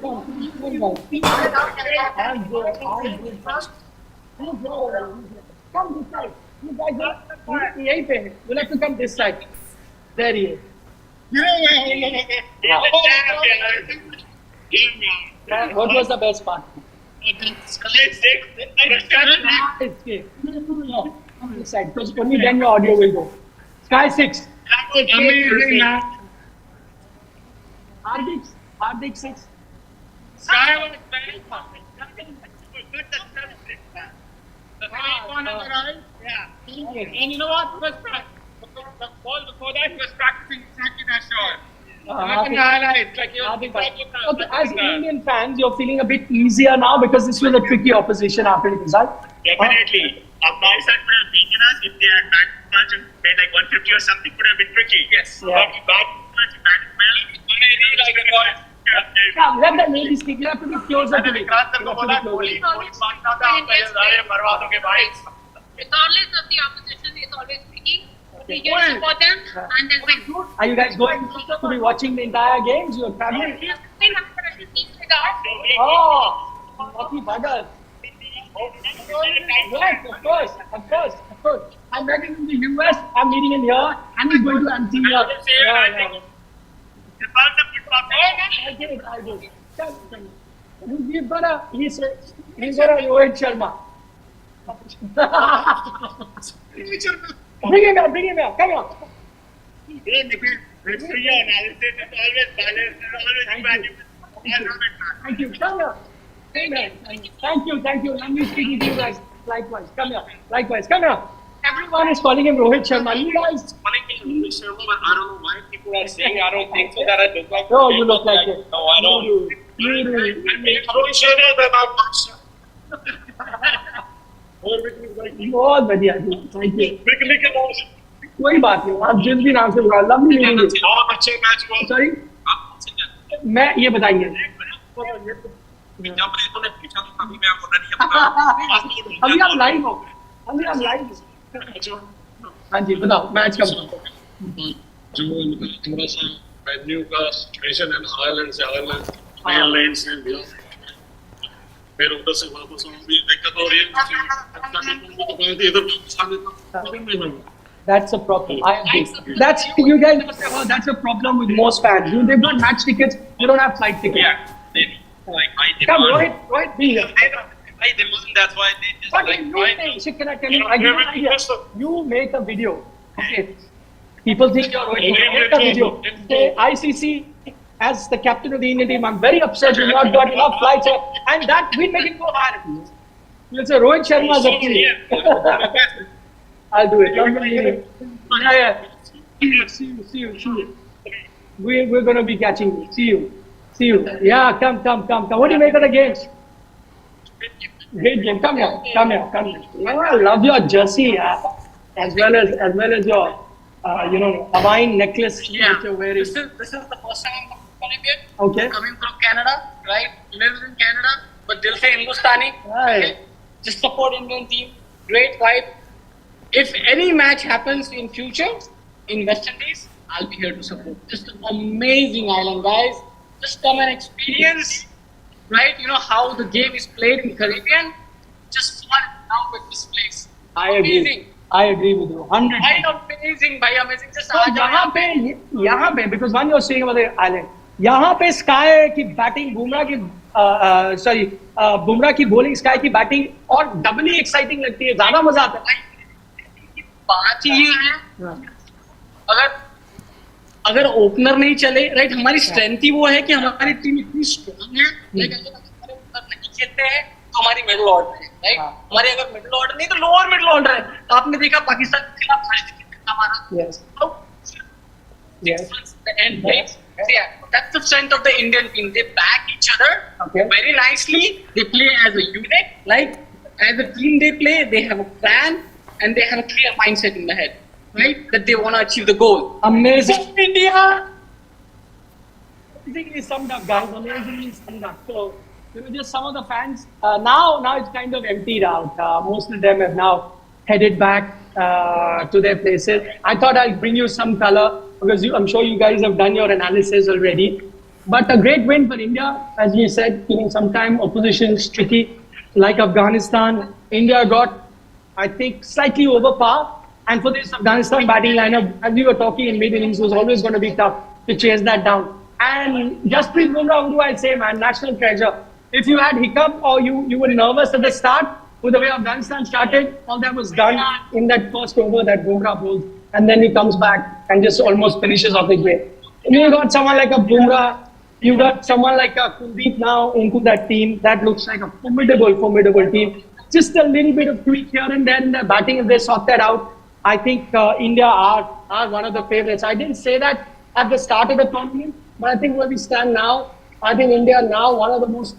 Come this side. You guys are यहीं पे हैं. You'll have to come this side. There he is. What was the best part? On this side, because only then your audio will go. Sky 6. Amazing, man. Hardik 6. Sky was very fun. The three-corner arrived. Yeah. And you know what? It was the ball before that was practicing exactly that shot. Highlights. Okay, as Indian fans, you're feeling a bit easier now because this was a tricky opposition after the result. Definitely. Afghanistan could have beaten us if they had batted much and made like 150 or something. Could have been tricky. Yes. Yeah. But he batted much, he batted well. And I really like the ball. Come, let them really speak. You have to be closer to me. Regardless of the opposition, it's always tricky. We here to support them and then win. Are you guys going to be watching the entire games? You're traveling? Oh, lucky buggers. Yes, of course. I'm working in the US, I'm meeting in here, and he's going to Antigua. Yeah. I did. He's got a Rohit Sharma. Bring him here, come on. Hey, Nikhil, it's for your analysis. It's always balanced. It's always evaluable. Thank you. Come here. Thank you. Lovely speaking to you guys. Likewise. Come here. Everyone is calling him Rohit Sharma. You guys. Calling me Rohit Sharma, but I don't know why people are saying I don't think so that I look like. No, you look like it. No, I don't. You do. Rohit Sharma, but I'm not sure. बहुत बढ़िया जी, thank you. Nikhil, कोई बात नहीं, आप जिस भी नाम से बुला, लवली मीटिंग। बहुत अच्छे मैच हुआ। सॉरी, मैं ये बताइए। जब इन्होंने पूछा तो कभी मैं बोला नहीं अभी आप लाइव हो। हाँ जी, बताओ मैच कब? जो थोड़ा सा वेन्यू का सिचुएशन है ना, आयरलैंड लेन से भी फिर उधर से वापस भी दिक्कत हो रही है इधर। That's a problem. I agree. That's you guys must have heard. That's a problem with most fans. They've got match tickets. They don't have flight tickets. Yeah, like I Come, Rohit, be here. they won, that's why they just But like you joined. make, see, can I tell you, I give you an idea. You make a video. Okay. People think you're Rohit. Make a video. Say ICC, as the captain of the Indian team, I'm very upset you've not got enough flights. And that will make it go viral. Let's say Rohit Sharma's up to I'll do it. Yeah. See you. We're going to be catching you. See you. Yeah, come. What do you make of the games? Great game. Come here. Oh, I love your jersey, as well as your, Hawaiian necklace which you're wearing. This is the first time I'm coming here. Okay. Coming from Canada, right? Lives in Canada, but they'll say Hindustani. Right. Okay? Just support Indian team. Great vibe. If any match happens in future in West Indies, I'll be here to support. Just an amazing island, guys. Just come and experience, right? You know how the game is played in Caribbean. Just fall in love with this place. I agree with you. 100. Amazing. Just So यहाँ पे because one you're saying about the island, यहाँ पे Sky की batting, Bumrah की bowling, Sky की batting और doubly exciting लगती है, ज़्यादा मजा आता है. बात ये है अगर ओपनर नहीं चले, राइट, हमारी स्ट्रेंथ ही वो है कि हमारी टीम इतनी स्ट्रांग है, लाइक अगर हमारे ओपनर नहीं खेलते हैं तो हमारी मिडिल ऑर्डर है, राइट. हमारे अगर मिडिल ऑर्डर नहीं तो लोअर मिडिल ऑर्डर है. तो आपने देखा पाकिस्तान के खिलाफ हमारा and right? Yeah, that's the strength of the Indian team. They back each other very nicely. They play as a unit, like as a team. They play. They have a plan and they have a clear mindset in the head, right? That they want to achieve the goal. Amazing. India. Amazingly summed up, guys. Amazingly summed up. So, just some of the fans. Now it's kind of emptied out. Most of them have now headed back to their places. I thought I'll bring you some color because I'm sure you guys have done your analysis already. But a great win for India, as you said. Sometime opposition is tricky, like Afghanistan. India got, I think, slightly over par. And for this Afghanistan batting lineup, as we were talking in mid-innings, was always going to be tough to chase that down. And Jasprit Bumrah, what do I say, man? National treasure. If you had hiccup or you were nervous at the start, with the way Afghanistan started, all that was done in that first over that Bumrah bowled. And then he comes back and just almost finishes off the game. You got someone like a Bumrah, you got someone like a Kuldeep now into that team. That looks like a formidable team. Just a little bit of tweak here and there in their batting. If they sort that out, I think India are one of the favorites. I didn't say that at the start of the tournament, but I think where we stand now, I think India now one of the most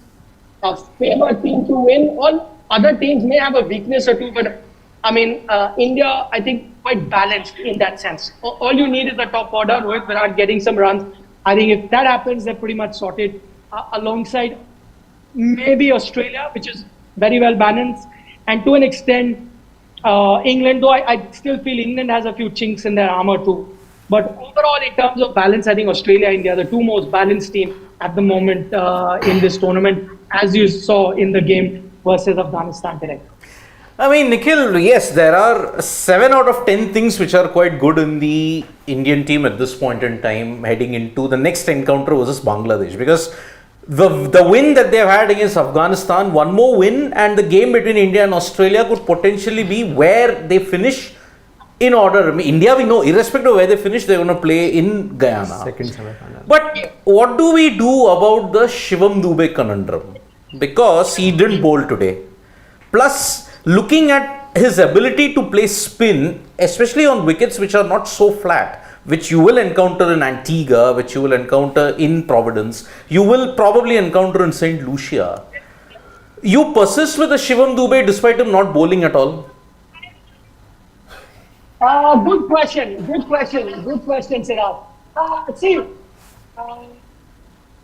favored teams to win. All other teams may have a weakness or two, but I mean, India, I think, quite balanced in that sense. All you need is the top order, Rohit Virat getting some runs. I think if that happens, they're pretty much sorted. Alongside maybe Australia, which is very well balanced, and to an extent, England, though I still feel England has a few chinks in their armor too. But overall, in terms of balance, I think Australia, India, the two most balanced teams at the moment in this tournament, as you saw in the game versus Afghanistan today. I mean, Nikhil, yes, there are 7 out of 10 things which are quite good in the Indian team at this point in time, heading into the next encounter versus Bangladesh. Because the win that they've had against Afghanistan, one more win, and the game between India and Australia could potentially be where they finish in order. I mean, India, we know, irrespective of where they finish, they're going to play in Guyana. Second semi-final. But what do we do about the Shivam Dube conundrum? Because he didn't bowl today. Plus, looking at his ability to play spin, especially on wickets which are not so flat, which you will encounter in Antigua, which you will encounter in Providence, you will probably encounter in St. Lucia. You persist with the Shivam Dube despite him not bowling at all? Good question, Siddharth.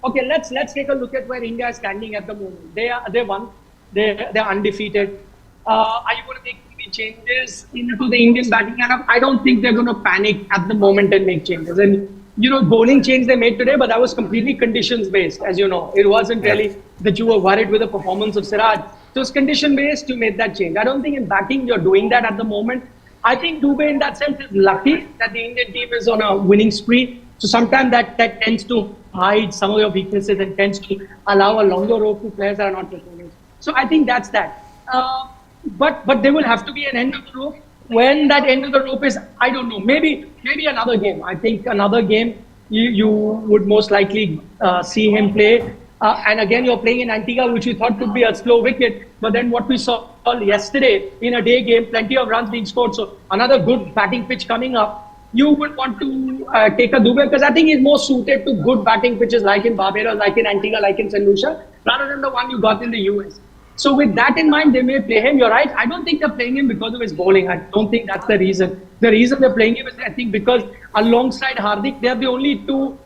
Okay, let's take a look at where India is standing at the moment. They won. They're undefeated. Are you going to make any changes into the Indian batting lineup? I don't think they're going to panic at the moment and make changes. And bowling change they made today, but that was completely conditions based. As you know, it wasn't really that you were worried with the performance of Siraj. So it's condition based. You made that change. I don't think in batting you're doing that at the moment. I think Dube in that sense is lucky that the Indian team is on a winning spree. So sometimes that tends to hide some of your weaknesses and tends to allow a longer rope to players that are not performing. So I think that's that. But there will have to be an end of the rope. When that end of the rope is, I don't know. Maybe another game. I think another game you would most likely see him play. And again, you're playing in Antigua, which we thought could be a slow wicket. But then what we saw yesterday in a day game, plenty of runs being scored. So another good batting pitch coming up. You would want to take a Dube because I think he's more suited to good batting pitches like in Barbados, like in Antigua, like in St. Lucia, rather than the one you got in the US. So with that in mind, they may play him. You're right. I don't think they're playing him because of his bowling. I don't think that's the reason. The reason they're playing him is, I think, because alongside Hardik, they're the only two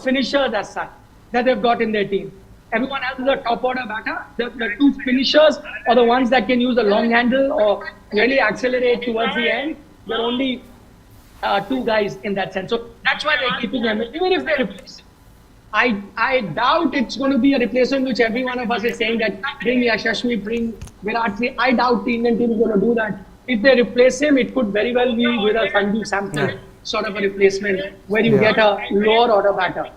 finishers as such that they've got in their team. Everyone else is a top order batter. The two finishers are the ones that can use a long handle or really accelerate towards the end. They're only two guys in that sense. So that's why they're keeping him. Even if they replace him, I doubt it's going to be a replacement which every one of us is saying that bring Yashasvi, bring Virat. I doubt the Indian team is going to do that. If they replace him, it could very well be with a Sanju Samson sort of a replacement where you get a lower order batter.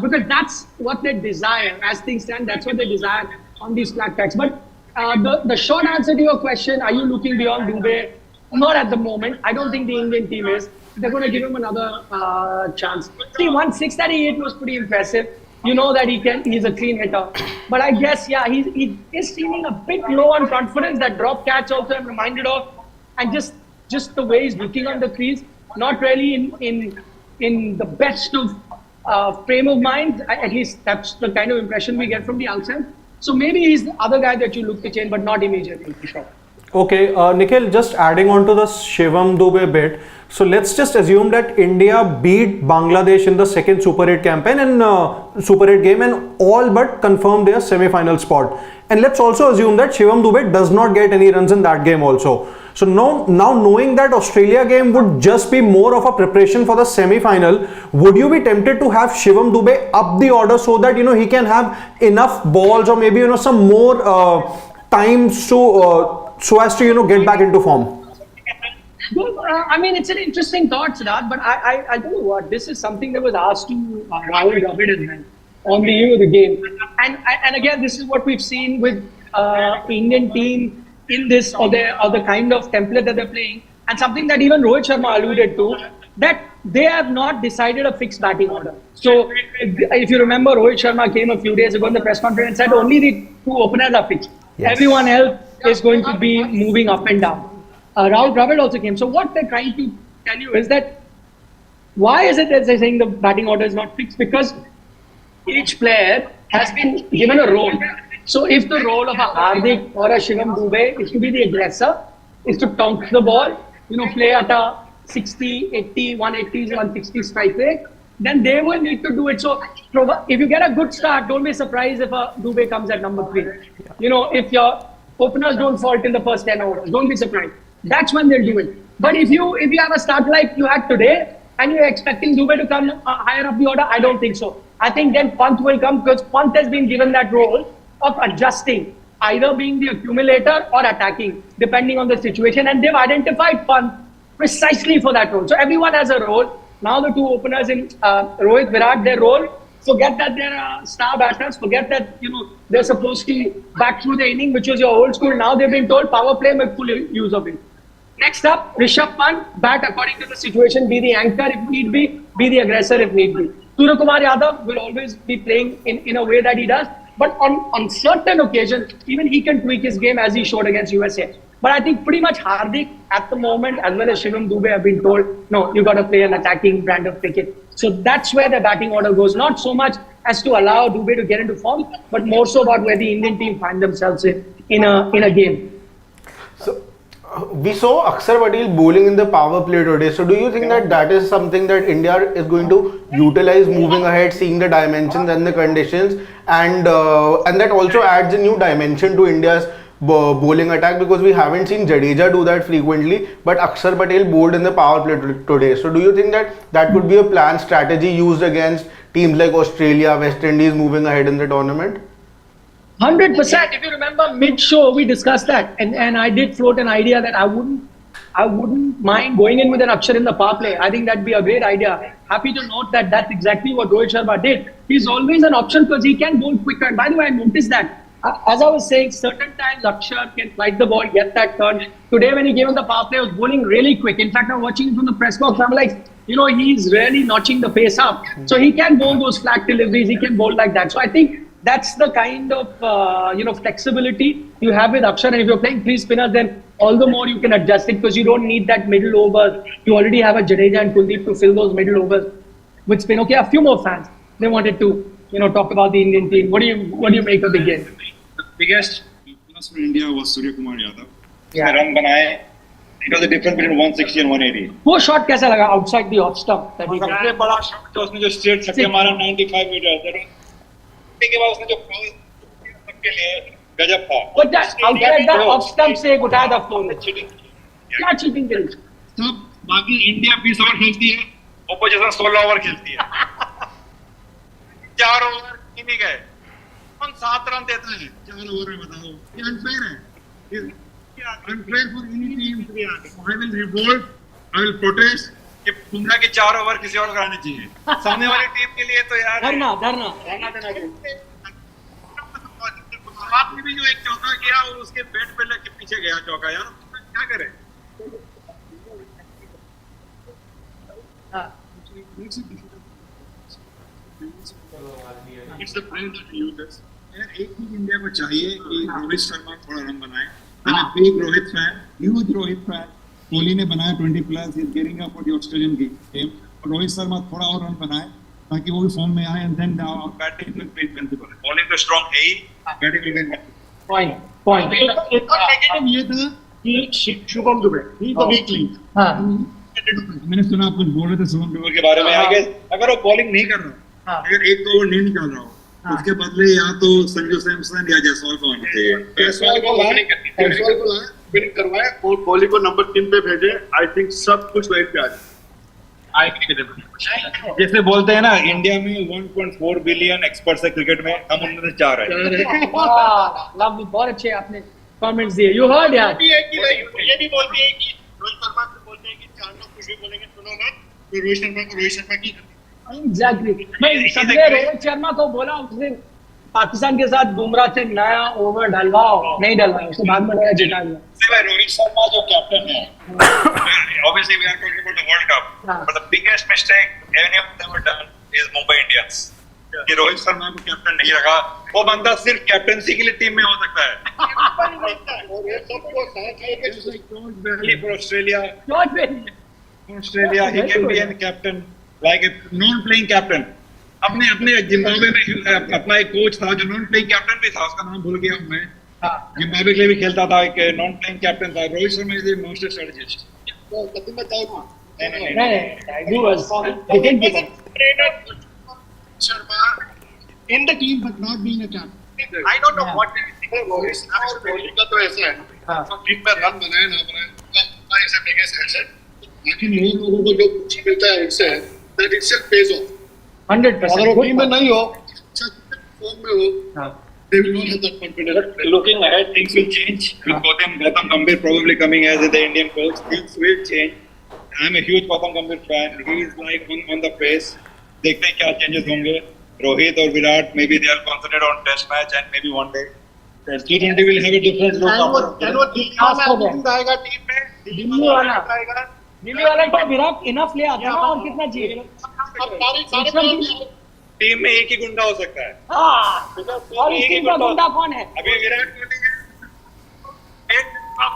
Because that's what they desire. As things stand, that's what they desire on these flat tracks. But the short answer to your question, are you looking beyond Dube? Not at the moment. I don't think the Indian team is. They're going to give him another chance. See, 1/6 was pretty impressive. You know that he's a clean hitter. But I guess, he is seeming a bit low on confidence. That drop catch also I'm reminded of. And just the way he's looking on the crease, not really in the best of frame of mind. At least that's the kind of impression we get from the outside. So maybe he's the other guy that you look to change, but not immediately, for sure. Okay, Nikhil, just adding on to the Shivam Dube bit. So let's just assume that India beat Bangladesh in the second Super 8 campaign and Super 8 game and all but confirmed their semi-final spot. And let's also assume that Shivam Dube does not get any runs in that game also. So now knowing that Australia game would just be more of a preparation for the semi-final, would you be tempted to have Shivam Dube up the order so that he can have enough balls or maybe some more times to so as to get back into form? Well, I mean, it's an interesting thought, Siddharth, but I tell you what, this is something that was asked to Rahul Dravid on the eve of the game. And again, this is what we've seen with Indian team in this or the kind of template that they're playing, and something that even Rohit Sharma alluded to, that they have not decided a fixed batting order. So if you remember, Rohit Sharma came a few days ago in the press conference and said only the two openers are fixed. Yes. Everyone else is going to be moving up and down. Rahul Dravid also came. So what they're trying to tell you is that why is it that they're saying the batting order is not fixed? Because each player has been given a role. So if the role of a Hardik or a Shivam Dube is to be the aggressor, is to tonk the ball, play at a 60, 80, 180, 160 strike rate, then they will need to do it. So if you get a good start, don't be surprised if a Dube comes at number 3. If your openers don't fall till the first 10 overs, don't be surprised. That's when they'll do it. But if you have a start like you had today and you're expecting Dube to come higher up the order, I don't think so. I think then Pant will come because Pant has been given that role of adjusting, either being the accumulator or attacking, depending on the situation. And they've identified Pant precisely for that role. So everyone has a role. Now the two openers in Rohit, Virat, their role, forget that they're star batters, forget that they're supposed to back through the inning, which was your old school. Now they've been told power play, make full use of it. Next up, Rishabh Pant, bat according to the situation, be the anchor if need be the aggressor if need be. Surya Kumar Yadav will always be playing in a way that he does, but on certain occasions, even he can tweak his game as he showed against USA. But I think pretty much Hardik at the moment, as well as Shivam Dube, have been told, no, you got to play an attacking brand of cricket. So that's where the batting order goes. Not so much as to allow Dube to get into form, but more so about where the Indian team find themselves in a game. So we saw Akshar Patel bowling in the power play today. So do you think that is something that India is going to utilize moving ahead, seeing the dimensions and the conditions, and that also adds a new dimension to India's bowling attack, because we haven't seen Jadeja do that frequently, but Akshar Patel bowled in the power play today. So do you think that could be a planned strategy used against teams like Australia, West Indies moving ahead in the tournament? 100%. If you remember mid-show, we discussed that, and I did float an idea that I wouldn't mind going in with an Akshar in the power play. I think that'd be a great idea. Happy to note that that's exactly what Rohit Sharma did. He's always an option because he can bowl quicker. And by the way, I noticed that as I was saying, certain times Akshar can flight the ball, get that turn. Today, when he gave him the power play, he was bowling really quick. In fact, I'm watching him from the press box. I'm like, he's really notching the pace up. So he can bowl those flat deliveries. He can bowl like that. So I think that's the kind of flexibility you have with Akshar. And if you're playing three spinners, then all the more you can adjust it because you don't need that middle over. You already have a Jadeja and Kuldeep to fill those middle overs with spin. Okay, a few more fans. They wanted to talk about the Indian team. What do you make of the game? The biggest plus for India was Surya Kumar Yadav. Yeah. Run बनाए. It was the difference between 160 and 180. वो shot कैसा लगा outside the off stump? सबसे बड़ा shot तो उसने जो straight छक्के मारा 95 मीटर. के बाद उसने जो सबके लिए गजब था. वो outside the off stump से एक उठाया था फोन. क्या चीटिंग करी? सब बाकी इंडिया 20 ओवर खेलती है, ऑपोजिशन 16 ओवर खेलती है. 4 ओवर नहीं गए. कौन 7 रन देता है 4 ओवर में? बताओ, ये अनफेयर है. Unfair for any team to be honest. I will revolt. I will protest. कि बुमराह के 4 ओवर किसी और कराने चाहिए. सामने वाली टीम के लिए तो यार धरना देना चाहिए. आपने भी जो एक चौका किया और उसके बैट पे लग के पीछे गया चौका, यार क्या करें? It's the brain that uses. एक चीज इंडिया को चाहिए कि रोहित शर्मा थोड़ा रन बनाए. I'm a big Rohit fan, huge Rohit fan. Kohli ने बनाया 20 plus, he's gearing up for the Australian game. और रोहित शर्मा थोड़ा और रन बनाए ताकि वो भी फॉर्म में आए, and then batting will be principal. Bowling तो स्ट्रांग है ही, batting will be point. Negative ये था कि Shubham Dube, he the weak link. हां, मैंने सुना आप कुछ बोल रहे थे शुभम दुबे के बारे में. आगे अगर वो बॉलिंग नहीं कर रहा, अगर एक दो ओवर नहीं निकाल रहा हो, उसके बदले या तो संजू सैमसन या जायसवाल को आना चाहिए. जायसवाल को लाए, विनिंग करवाए और कोहली को नंबर 3 पे भेजे. आई थिंक सब कुछ राइट पे आ जाए. जैसे बोलते हैं ना, इंडिया में 1.4 बिलियन एक्सपर्ट्स है क्रिकेट में, हम उनमें से 4 है. लवली, बहुत अच्छे आपने कमेंट्स दिए. यू हर्ड यार. ये भी बोलते हैं कि रोहित शर्मा को बोलते हैं कि 4 लोग कुछ भी बोलेंगे सुनो मत, तो रोहित शर्मा की Exactly. भाई सबने रोहित शर्मा को बोला उसने पाकिस्तान के साथ बुमराह से नया ओवर डलवाओ, नहीं डलवाया, उसको बाद में नया जिता दिया. रोहित शर्मा जो कैप्टन है, obviously we are talking about the World Cup, but the biggest mistake any of them have done is Mumbai Indians. कि रोहित शर्मा को कैप्टन नहीं रखा. वो बंदा सिर्फ कैप्टनसी के लिए टीम में हो सकता है. Australia he can be a captain. Like a non-playing captain. अपने जिम्बाब्वे में अपना एक कोच था जो non-playing captain भी था, उसका नाम भूल गया मैं. जिम्बाब्वे के लिए भी खेलता था, एक non-playing captain था. Rohit Sharma is a master strategist. तो तुम बताओ ना. नहीं, he was Sharma in the team but not being a captain. I don't know what you think. Rohit और कोहली का तो ऐसा है. तो टीम में रन बनाए ना बनाए, that is a biggest asset. लेकिन ये लोगों को जो कुछ मिलता है इनसे, that itself pays off. 100%. अगर वो टीम में नहीं हो, फॉर्म में हो, they will not have that confidence. Looking ahead, things will change. With Gautam Gambhir probably coming as the Indian coach, things will change. I'm a huge Gautam Gambhir fan. He is like on the pace. देखते हैं क्या changes होंगे. Rohit और Virat maybe they are concentrated on test match and maybe one day T20 will have a different look. And वो दिल्ली में आएगा team में. दिल्ली वाला तो विराट इनफ ले आता है ना, और कितना चाहिए? टीम में एक ही गुंडा हो सकता है. और इस टीम का गुंडा कौन है? अभी विराट कोहली है, एक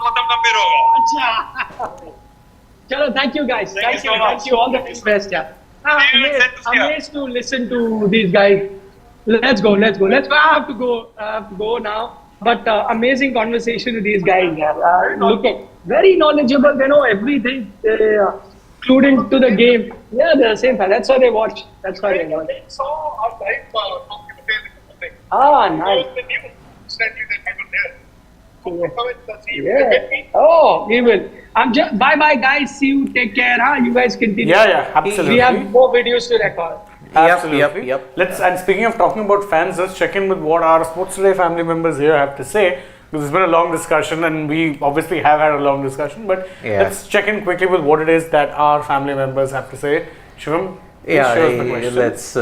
गौतम गंभीर होगा. अच्छा, चलो, thank you guys. Thank you. All the best. Amazed to listen to these guys. Let's go. I have to go now. But amazing conversation with these guys. Looking very knowledgeable. They know everything. They clued into the game. Yeah, they're the same. That's why they watch. So, nice. Yeah. Oh, we will. Bye, guys. See you. Take care. You guys continue. Yeah, absolutely. We have more videos to record. Absolutely. Yep. And speaking of talking about fans, let's check in with what our Sports Today family members here have to say. Because it's been a long discussion, and we obviously have had a long discussion. But let's check in quickly with what it is that our family members have to say. Shivam, let's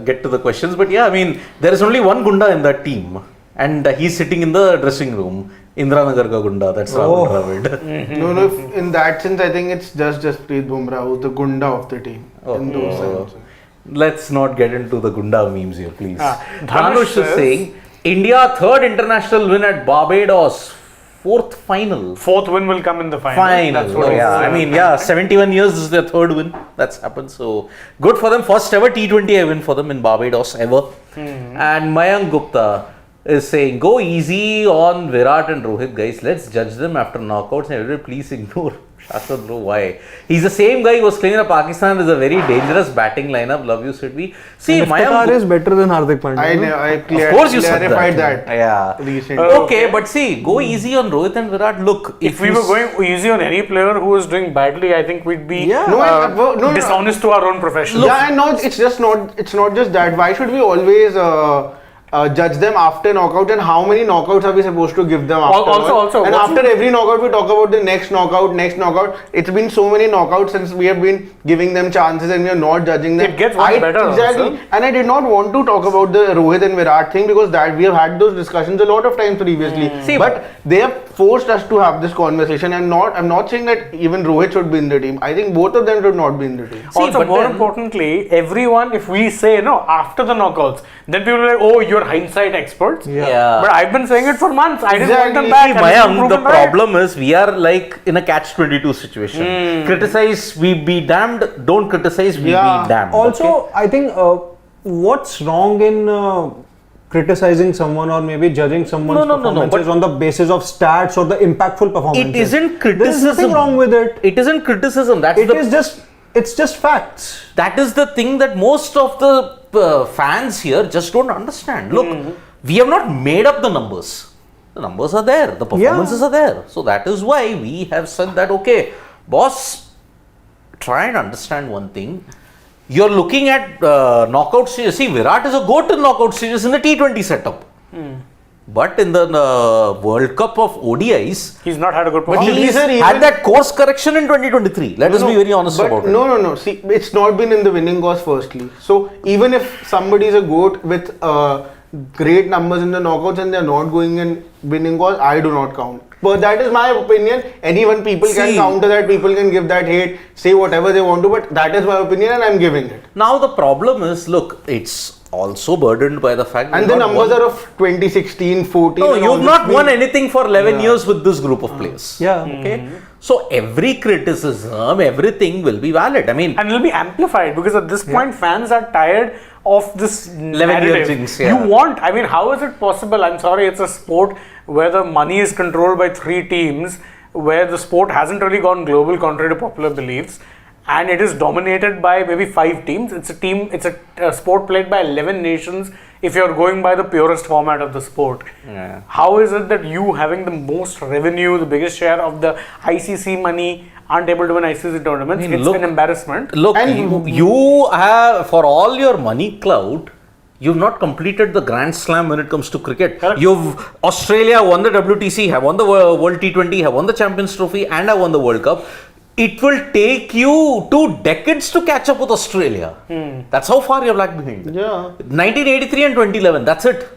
get to the questions. But yeah, I mean, there is only one Gunda in that team. and he's sitting in the dressing room. Indranagar ka gunda, that's Rahul Dravid. No, in that sense, I think it's Jasprit Bumrah who's the gunda of the team. In those sense. Let's not get into the gunda memes here, please. Dhanush Dhanush is saying, India third international win at Barbados, fourth final. Fourth win will come in the final. That's what I mean, 71 years this is their third win. That's happened. So good for them. First ever T20 win for them in Barbados ever. And Mayank Gupta is saying, go easy on Virat and Rohit, guys. Let's judge them after knockouts and everybody please ignore Shashwat bro. Why? He's the same guy who was claiming that Pakistan is a very dangerous batting lineup. Love you, Sidvi. See, Mayank is better than Hardik Pandya. Of course you said clarified that. Yeah. Recently. Okay, but see, go easy on Rohit and Virat. Look, If we were going easy on any player who was doing badly, I think we'd be dishonest to our own profession. Yeah, and no, it's not just that. Why should we always judge them after knockout, and how many knockouts are we supposed to give them after? And after every knockout, we talk about the next knockout. It's been so many knockouts since we have been giving them chances and we are not judging them. It gets much better. Exactly. Also. And I did not want to talk about the Rohit and Virat thing because that we have had those discussions a lot of times previously. But they have forced us to have this conversation. I'm not saying that even Rohit should be in the team. I think both of them should not be in the team. Also, more importantly, everyone, if we say after the knockouts, then people are like, oh, you're hindsight experts. Yeah. But I've been saying it for months. I didn't want them back. Mayank, the problem is we are like in a catch-22 situation. Criticize, we be damned. Don't criticize, we be damned. Also, I think what's wrong in criticizing someone or maybe judging someone's performances on the basis of stats or the impactful performances? It isn't criticism. There is nothing wrong with it. It isn't criticism. It's just facts. That is the thing that most of the fans here just don't understand. Look, we have not made up the numbers. The numbers are there. The performances are there. So that is why we have said that, okay, boss, try and understand one thing. You're looking at knockout series. See, Virat is a goat in knockout series in the T20 setup. But in the World Cup of ODIs, he's not had a good but performance. he's had that course correction in 2023. Let us be very honest about it. No. See, it's not been in the winning cause firstly. So even if somebody is a goat with great numbers in the knockouts and they're not going in winning cause, I do not count. But that is my opinion. People can counter that, people can give that hate, say whatever they want to, but that is my opinion and I'm giving it. Now the problem is, look, it's also burdened by the fact and the numbers are of 2016, 14. No, you've not won anything for 11 years with this group of players. Okay. So every criticism, everything will be valid. I mean, and it'll be amplified because at this point fans are tired of this 11-year jinx. You want, I mean, how is it possible? I'm sorry, it's a sport where the money is controlled by 3 teams, where the sport hasn't really gone global contrary to popular beliefs, and it is dominated by maybe 5 teams. It's a sport played by 11 nations if you're going by the purest format of the sport. How is it that you, having the most revenue, the biggest share of the ICC money, aren't able to win ICC tournaments? It's an embarrassment. Look, and you have, for all your money clout, you've not completed the Grand Slam when it comes to cricket. Correct. Australia won the WTC, have won the World T20, have won the Champions Trophy, and have won the World Cup. It will take you 2 decades to catch up with Australia. That's how far you're lag behind. 1983 and 2011, that's it.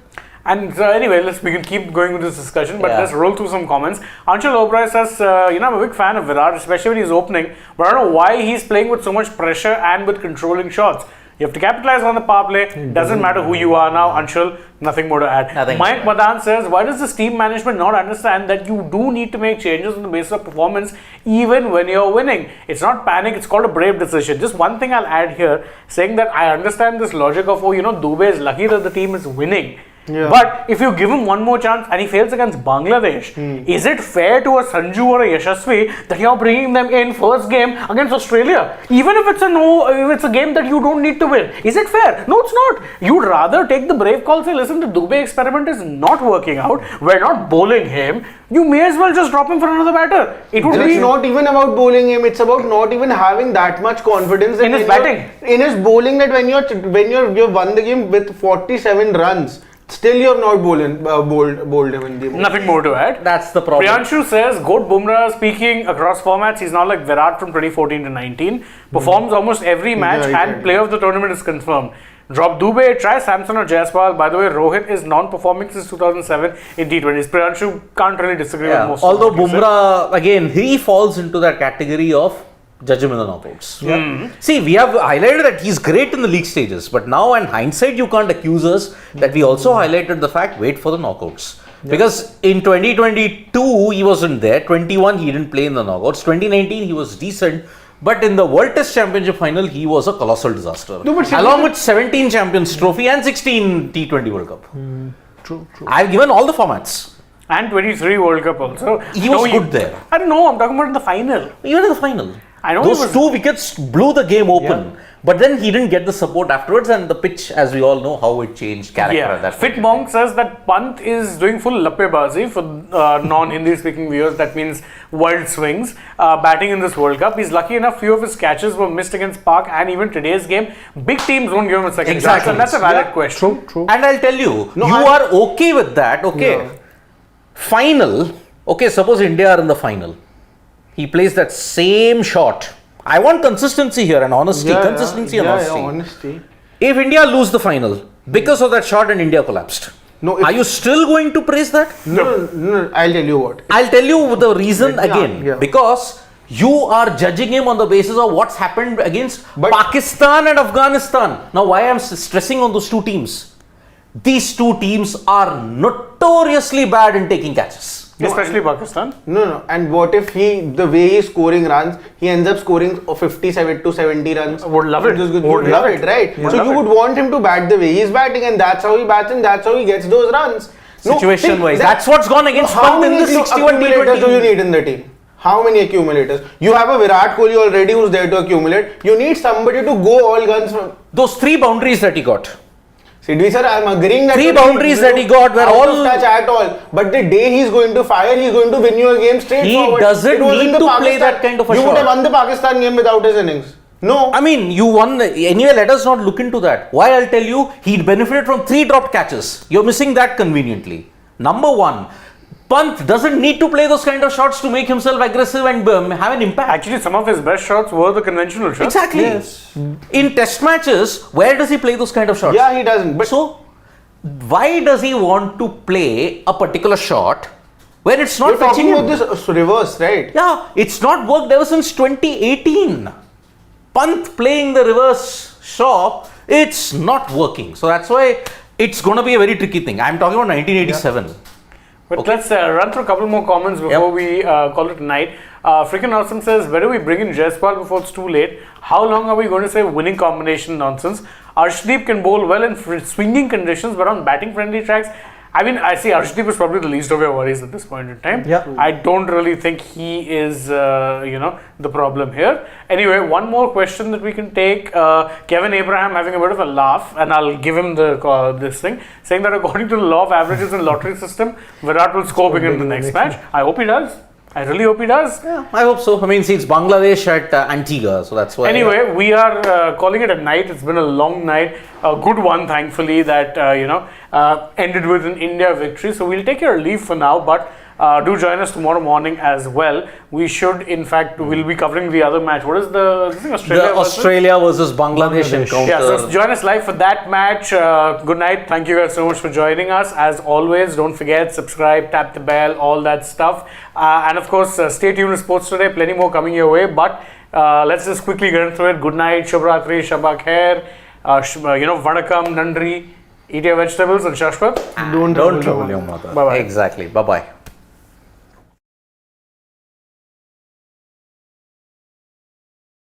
And so anyway, we can keep going with this discussion, but let's roll through some comments. Anshul Oberoi says, I'm a big fan of Virat, especially when he's opening, but I don't know why he's playing with so much pressure and with controlling shots. You have to capitalize on the power play. Doesn't matter who you are now, Anshul. Nothing more to add. Mike Madan says, why does this team management not understand that you do need to make changes on the basis of performance even when you're winning? It's not panic, it's called a brave decision. Just one thing I'll add here, saying that I understand this logic of, Dube is lucky that the team is winning. But if you give him one more chance and he fails against Bangladesh, is it fair to a Sanju or a Yashasvi that you're bringing them in first game against Australia? Even if it's a game that you don't need to win. Is it fair? No, it's not. You'd rather take the brave call, say, listen, the Dube experiment is not working out. We're not bowling him. You may as well just drop him for another batter. It's not even about bowling him. It's about not even having that much confidence in his batting, in his bowling. That when you've won the game with 47 runs. Still, you have not bowled him in the game. Nothing more to add. That's the problem. Priyanshu says, Goat Bumrah speaking across formats. He's not like Virat from 2014 to 19. Performs almost every match and player of the tournament is confirmed. Drop Dube, try Samson or Jaiswal. By the way, Rohit is non-performing since 2007 in T20s. Priyanshu can't really disagree with most although of what you said. Bumrah, again, he falls into that category of judge him in the knockouts. See, we have highlighted that he's great in the league stages, but now in hindsight, you can't accuse us that we also highlighted the fact, wait for the knockouts. Because in 2022, he wasn't there. 21, he didn't play in the knockouts. 2019, he was decent. But in the World Test Championship final, he was a colossal disaster. No, but along with 17 Champions Trophy and 16 T20 World Cup. True. I've given all the formats. And 23 World Cup also. He was good there. I don't know, I'm talking about in the final. Even in the final. I know Those 2 wickets blew the game open. But then he didn't get the support afterwards, and the pitch, as we all know, how it changed character at that Fit point. Monk says that Pant is doing full lappebazi for non-Hindi speaking viewers. That means world swings. Batting in this World Cup. He's lucky enough, few of his catches were missed against Pak, and even today's game, big teams won't give him a second chance. And that's a valid question. True. And I'll tell you, you are okay with that, okay? Final, okay, suppose India are in the final. He plays that same shot. I want consistency here and honesty. Consistency and honesty. If India lose the final because of that shot and India collapsed, are you still going to praise that? No, I'll tell you what. I'll tell you the reason again. Because you are judging him on the basis of what's happened against Pakistan and Afghanistan. Now, why I'm stressing on those 2 teams? These 2 teams are notoriously bad in taking catches. Especially Pakistan. No. And what if the way he's scoring runs, he ends up scoring 57 to 70 runs? Would love it. Would love it, right? So you would want him to bat the way he's batting, and that's how he bats, and that's how he gets those runs. Situation-wise, that's what's gone against How Pant in many the 61 accumulators do you T20. need in the team? How many accumulators? You have a Virat Kohli already who's there to accumulate. You need somebody to go all guns from. Those 3 boundaries that he got. Sidvi sir, I'm agreeing that 3 boundaries that he got were out all of touch at all. But the day he's going to fire, he's going to win you a game straight He forward. doesn't It wasn't need the to play Pakistan- that kind of a You would shot. have won the Pakistan game without his innings. No. I mean, you won. Anyway, let us not look into that. Why? I'll tell you, he benefited from 3 dropped catches. You're missing that conveniently. Number 1, Pant doesn't need to play those kind of shots to make himself aggressive and have an impact. Actually, some of his best shots were the conventional shots. Exactly. In test matches, where does he play those kind of shots? Yeah, he doesn't. But So, why does he want to play a particular shot when it's not you're fetching talking him? about this reverse, right? Yeah, it's not worked ever since 2018. Pant playing the reverse shot, it's not working. So that's why it's going to be a very tricky thing. I'm talking about 1987. But let's run through a couple more comments before we call it a night. Freaking Awesome says, where do we bring in Jaiswal before it's too late? How long are we going to say winning combination nonsense? Arshdeep can bowl well in swinging conditions, but on batting friendly tracks, I mean, I see Arshdeep is probably the least of your worries at this point in time. Yeah. I don't really think he is, the problem here. Anyway, one more question that we can take. Kevin Abraham having a bit of a laugh, and I'll give him this thing, saying that according to the law of averages and lottery system, Virat will score big in the next match. I hope he does. I really hope he does. Yeah, I hope so. I mean, see, it's Bangladesh at Antigua, so that's why. Anyway, we are calling it a night. It's been a long night. A good one, thankfully, that, ended with an India victory. So we'll take your leave for now, but do join us tomorrow morning as well. We should, in fact, we'll be covering the other match. What is the Australia versus? Australia versus Bangladesh encounter. Yeah, so join us live for that match. Good night. Thank you guys so much for joining us. As always, don't forget, subscribe, tap the bell, all that stuff. And of course, stay tuned to Sports Today. Plenty more coming your way. But let's just quickly get into it. Good night, Shubhratri, Shabak Khair, Vanakam, Nandri. Eat your vegetables and Shashwat. Don't trouble your mother. Bye-bye. Exactly. Bye-bye.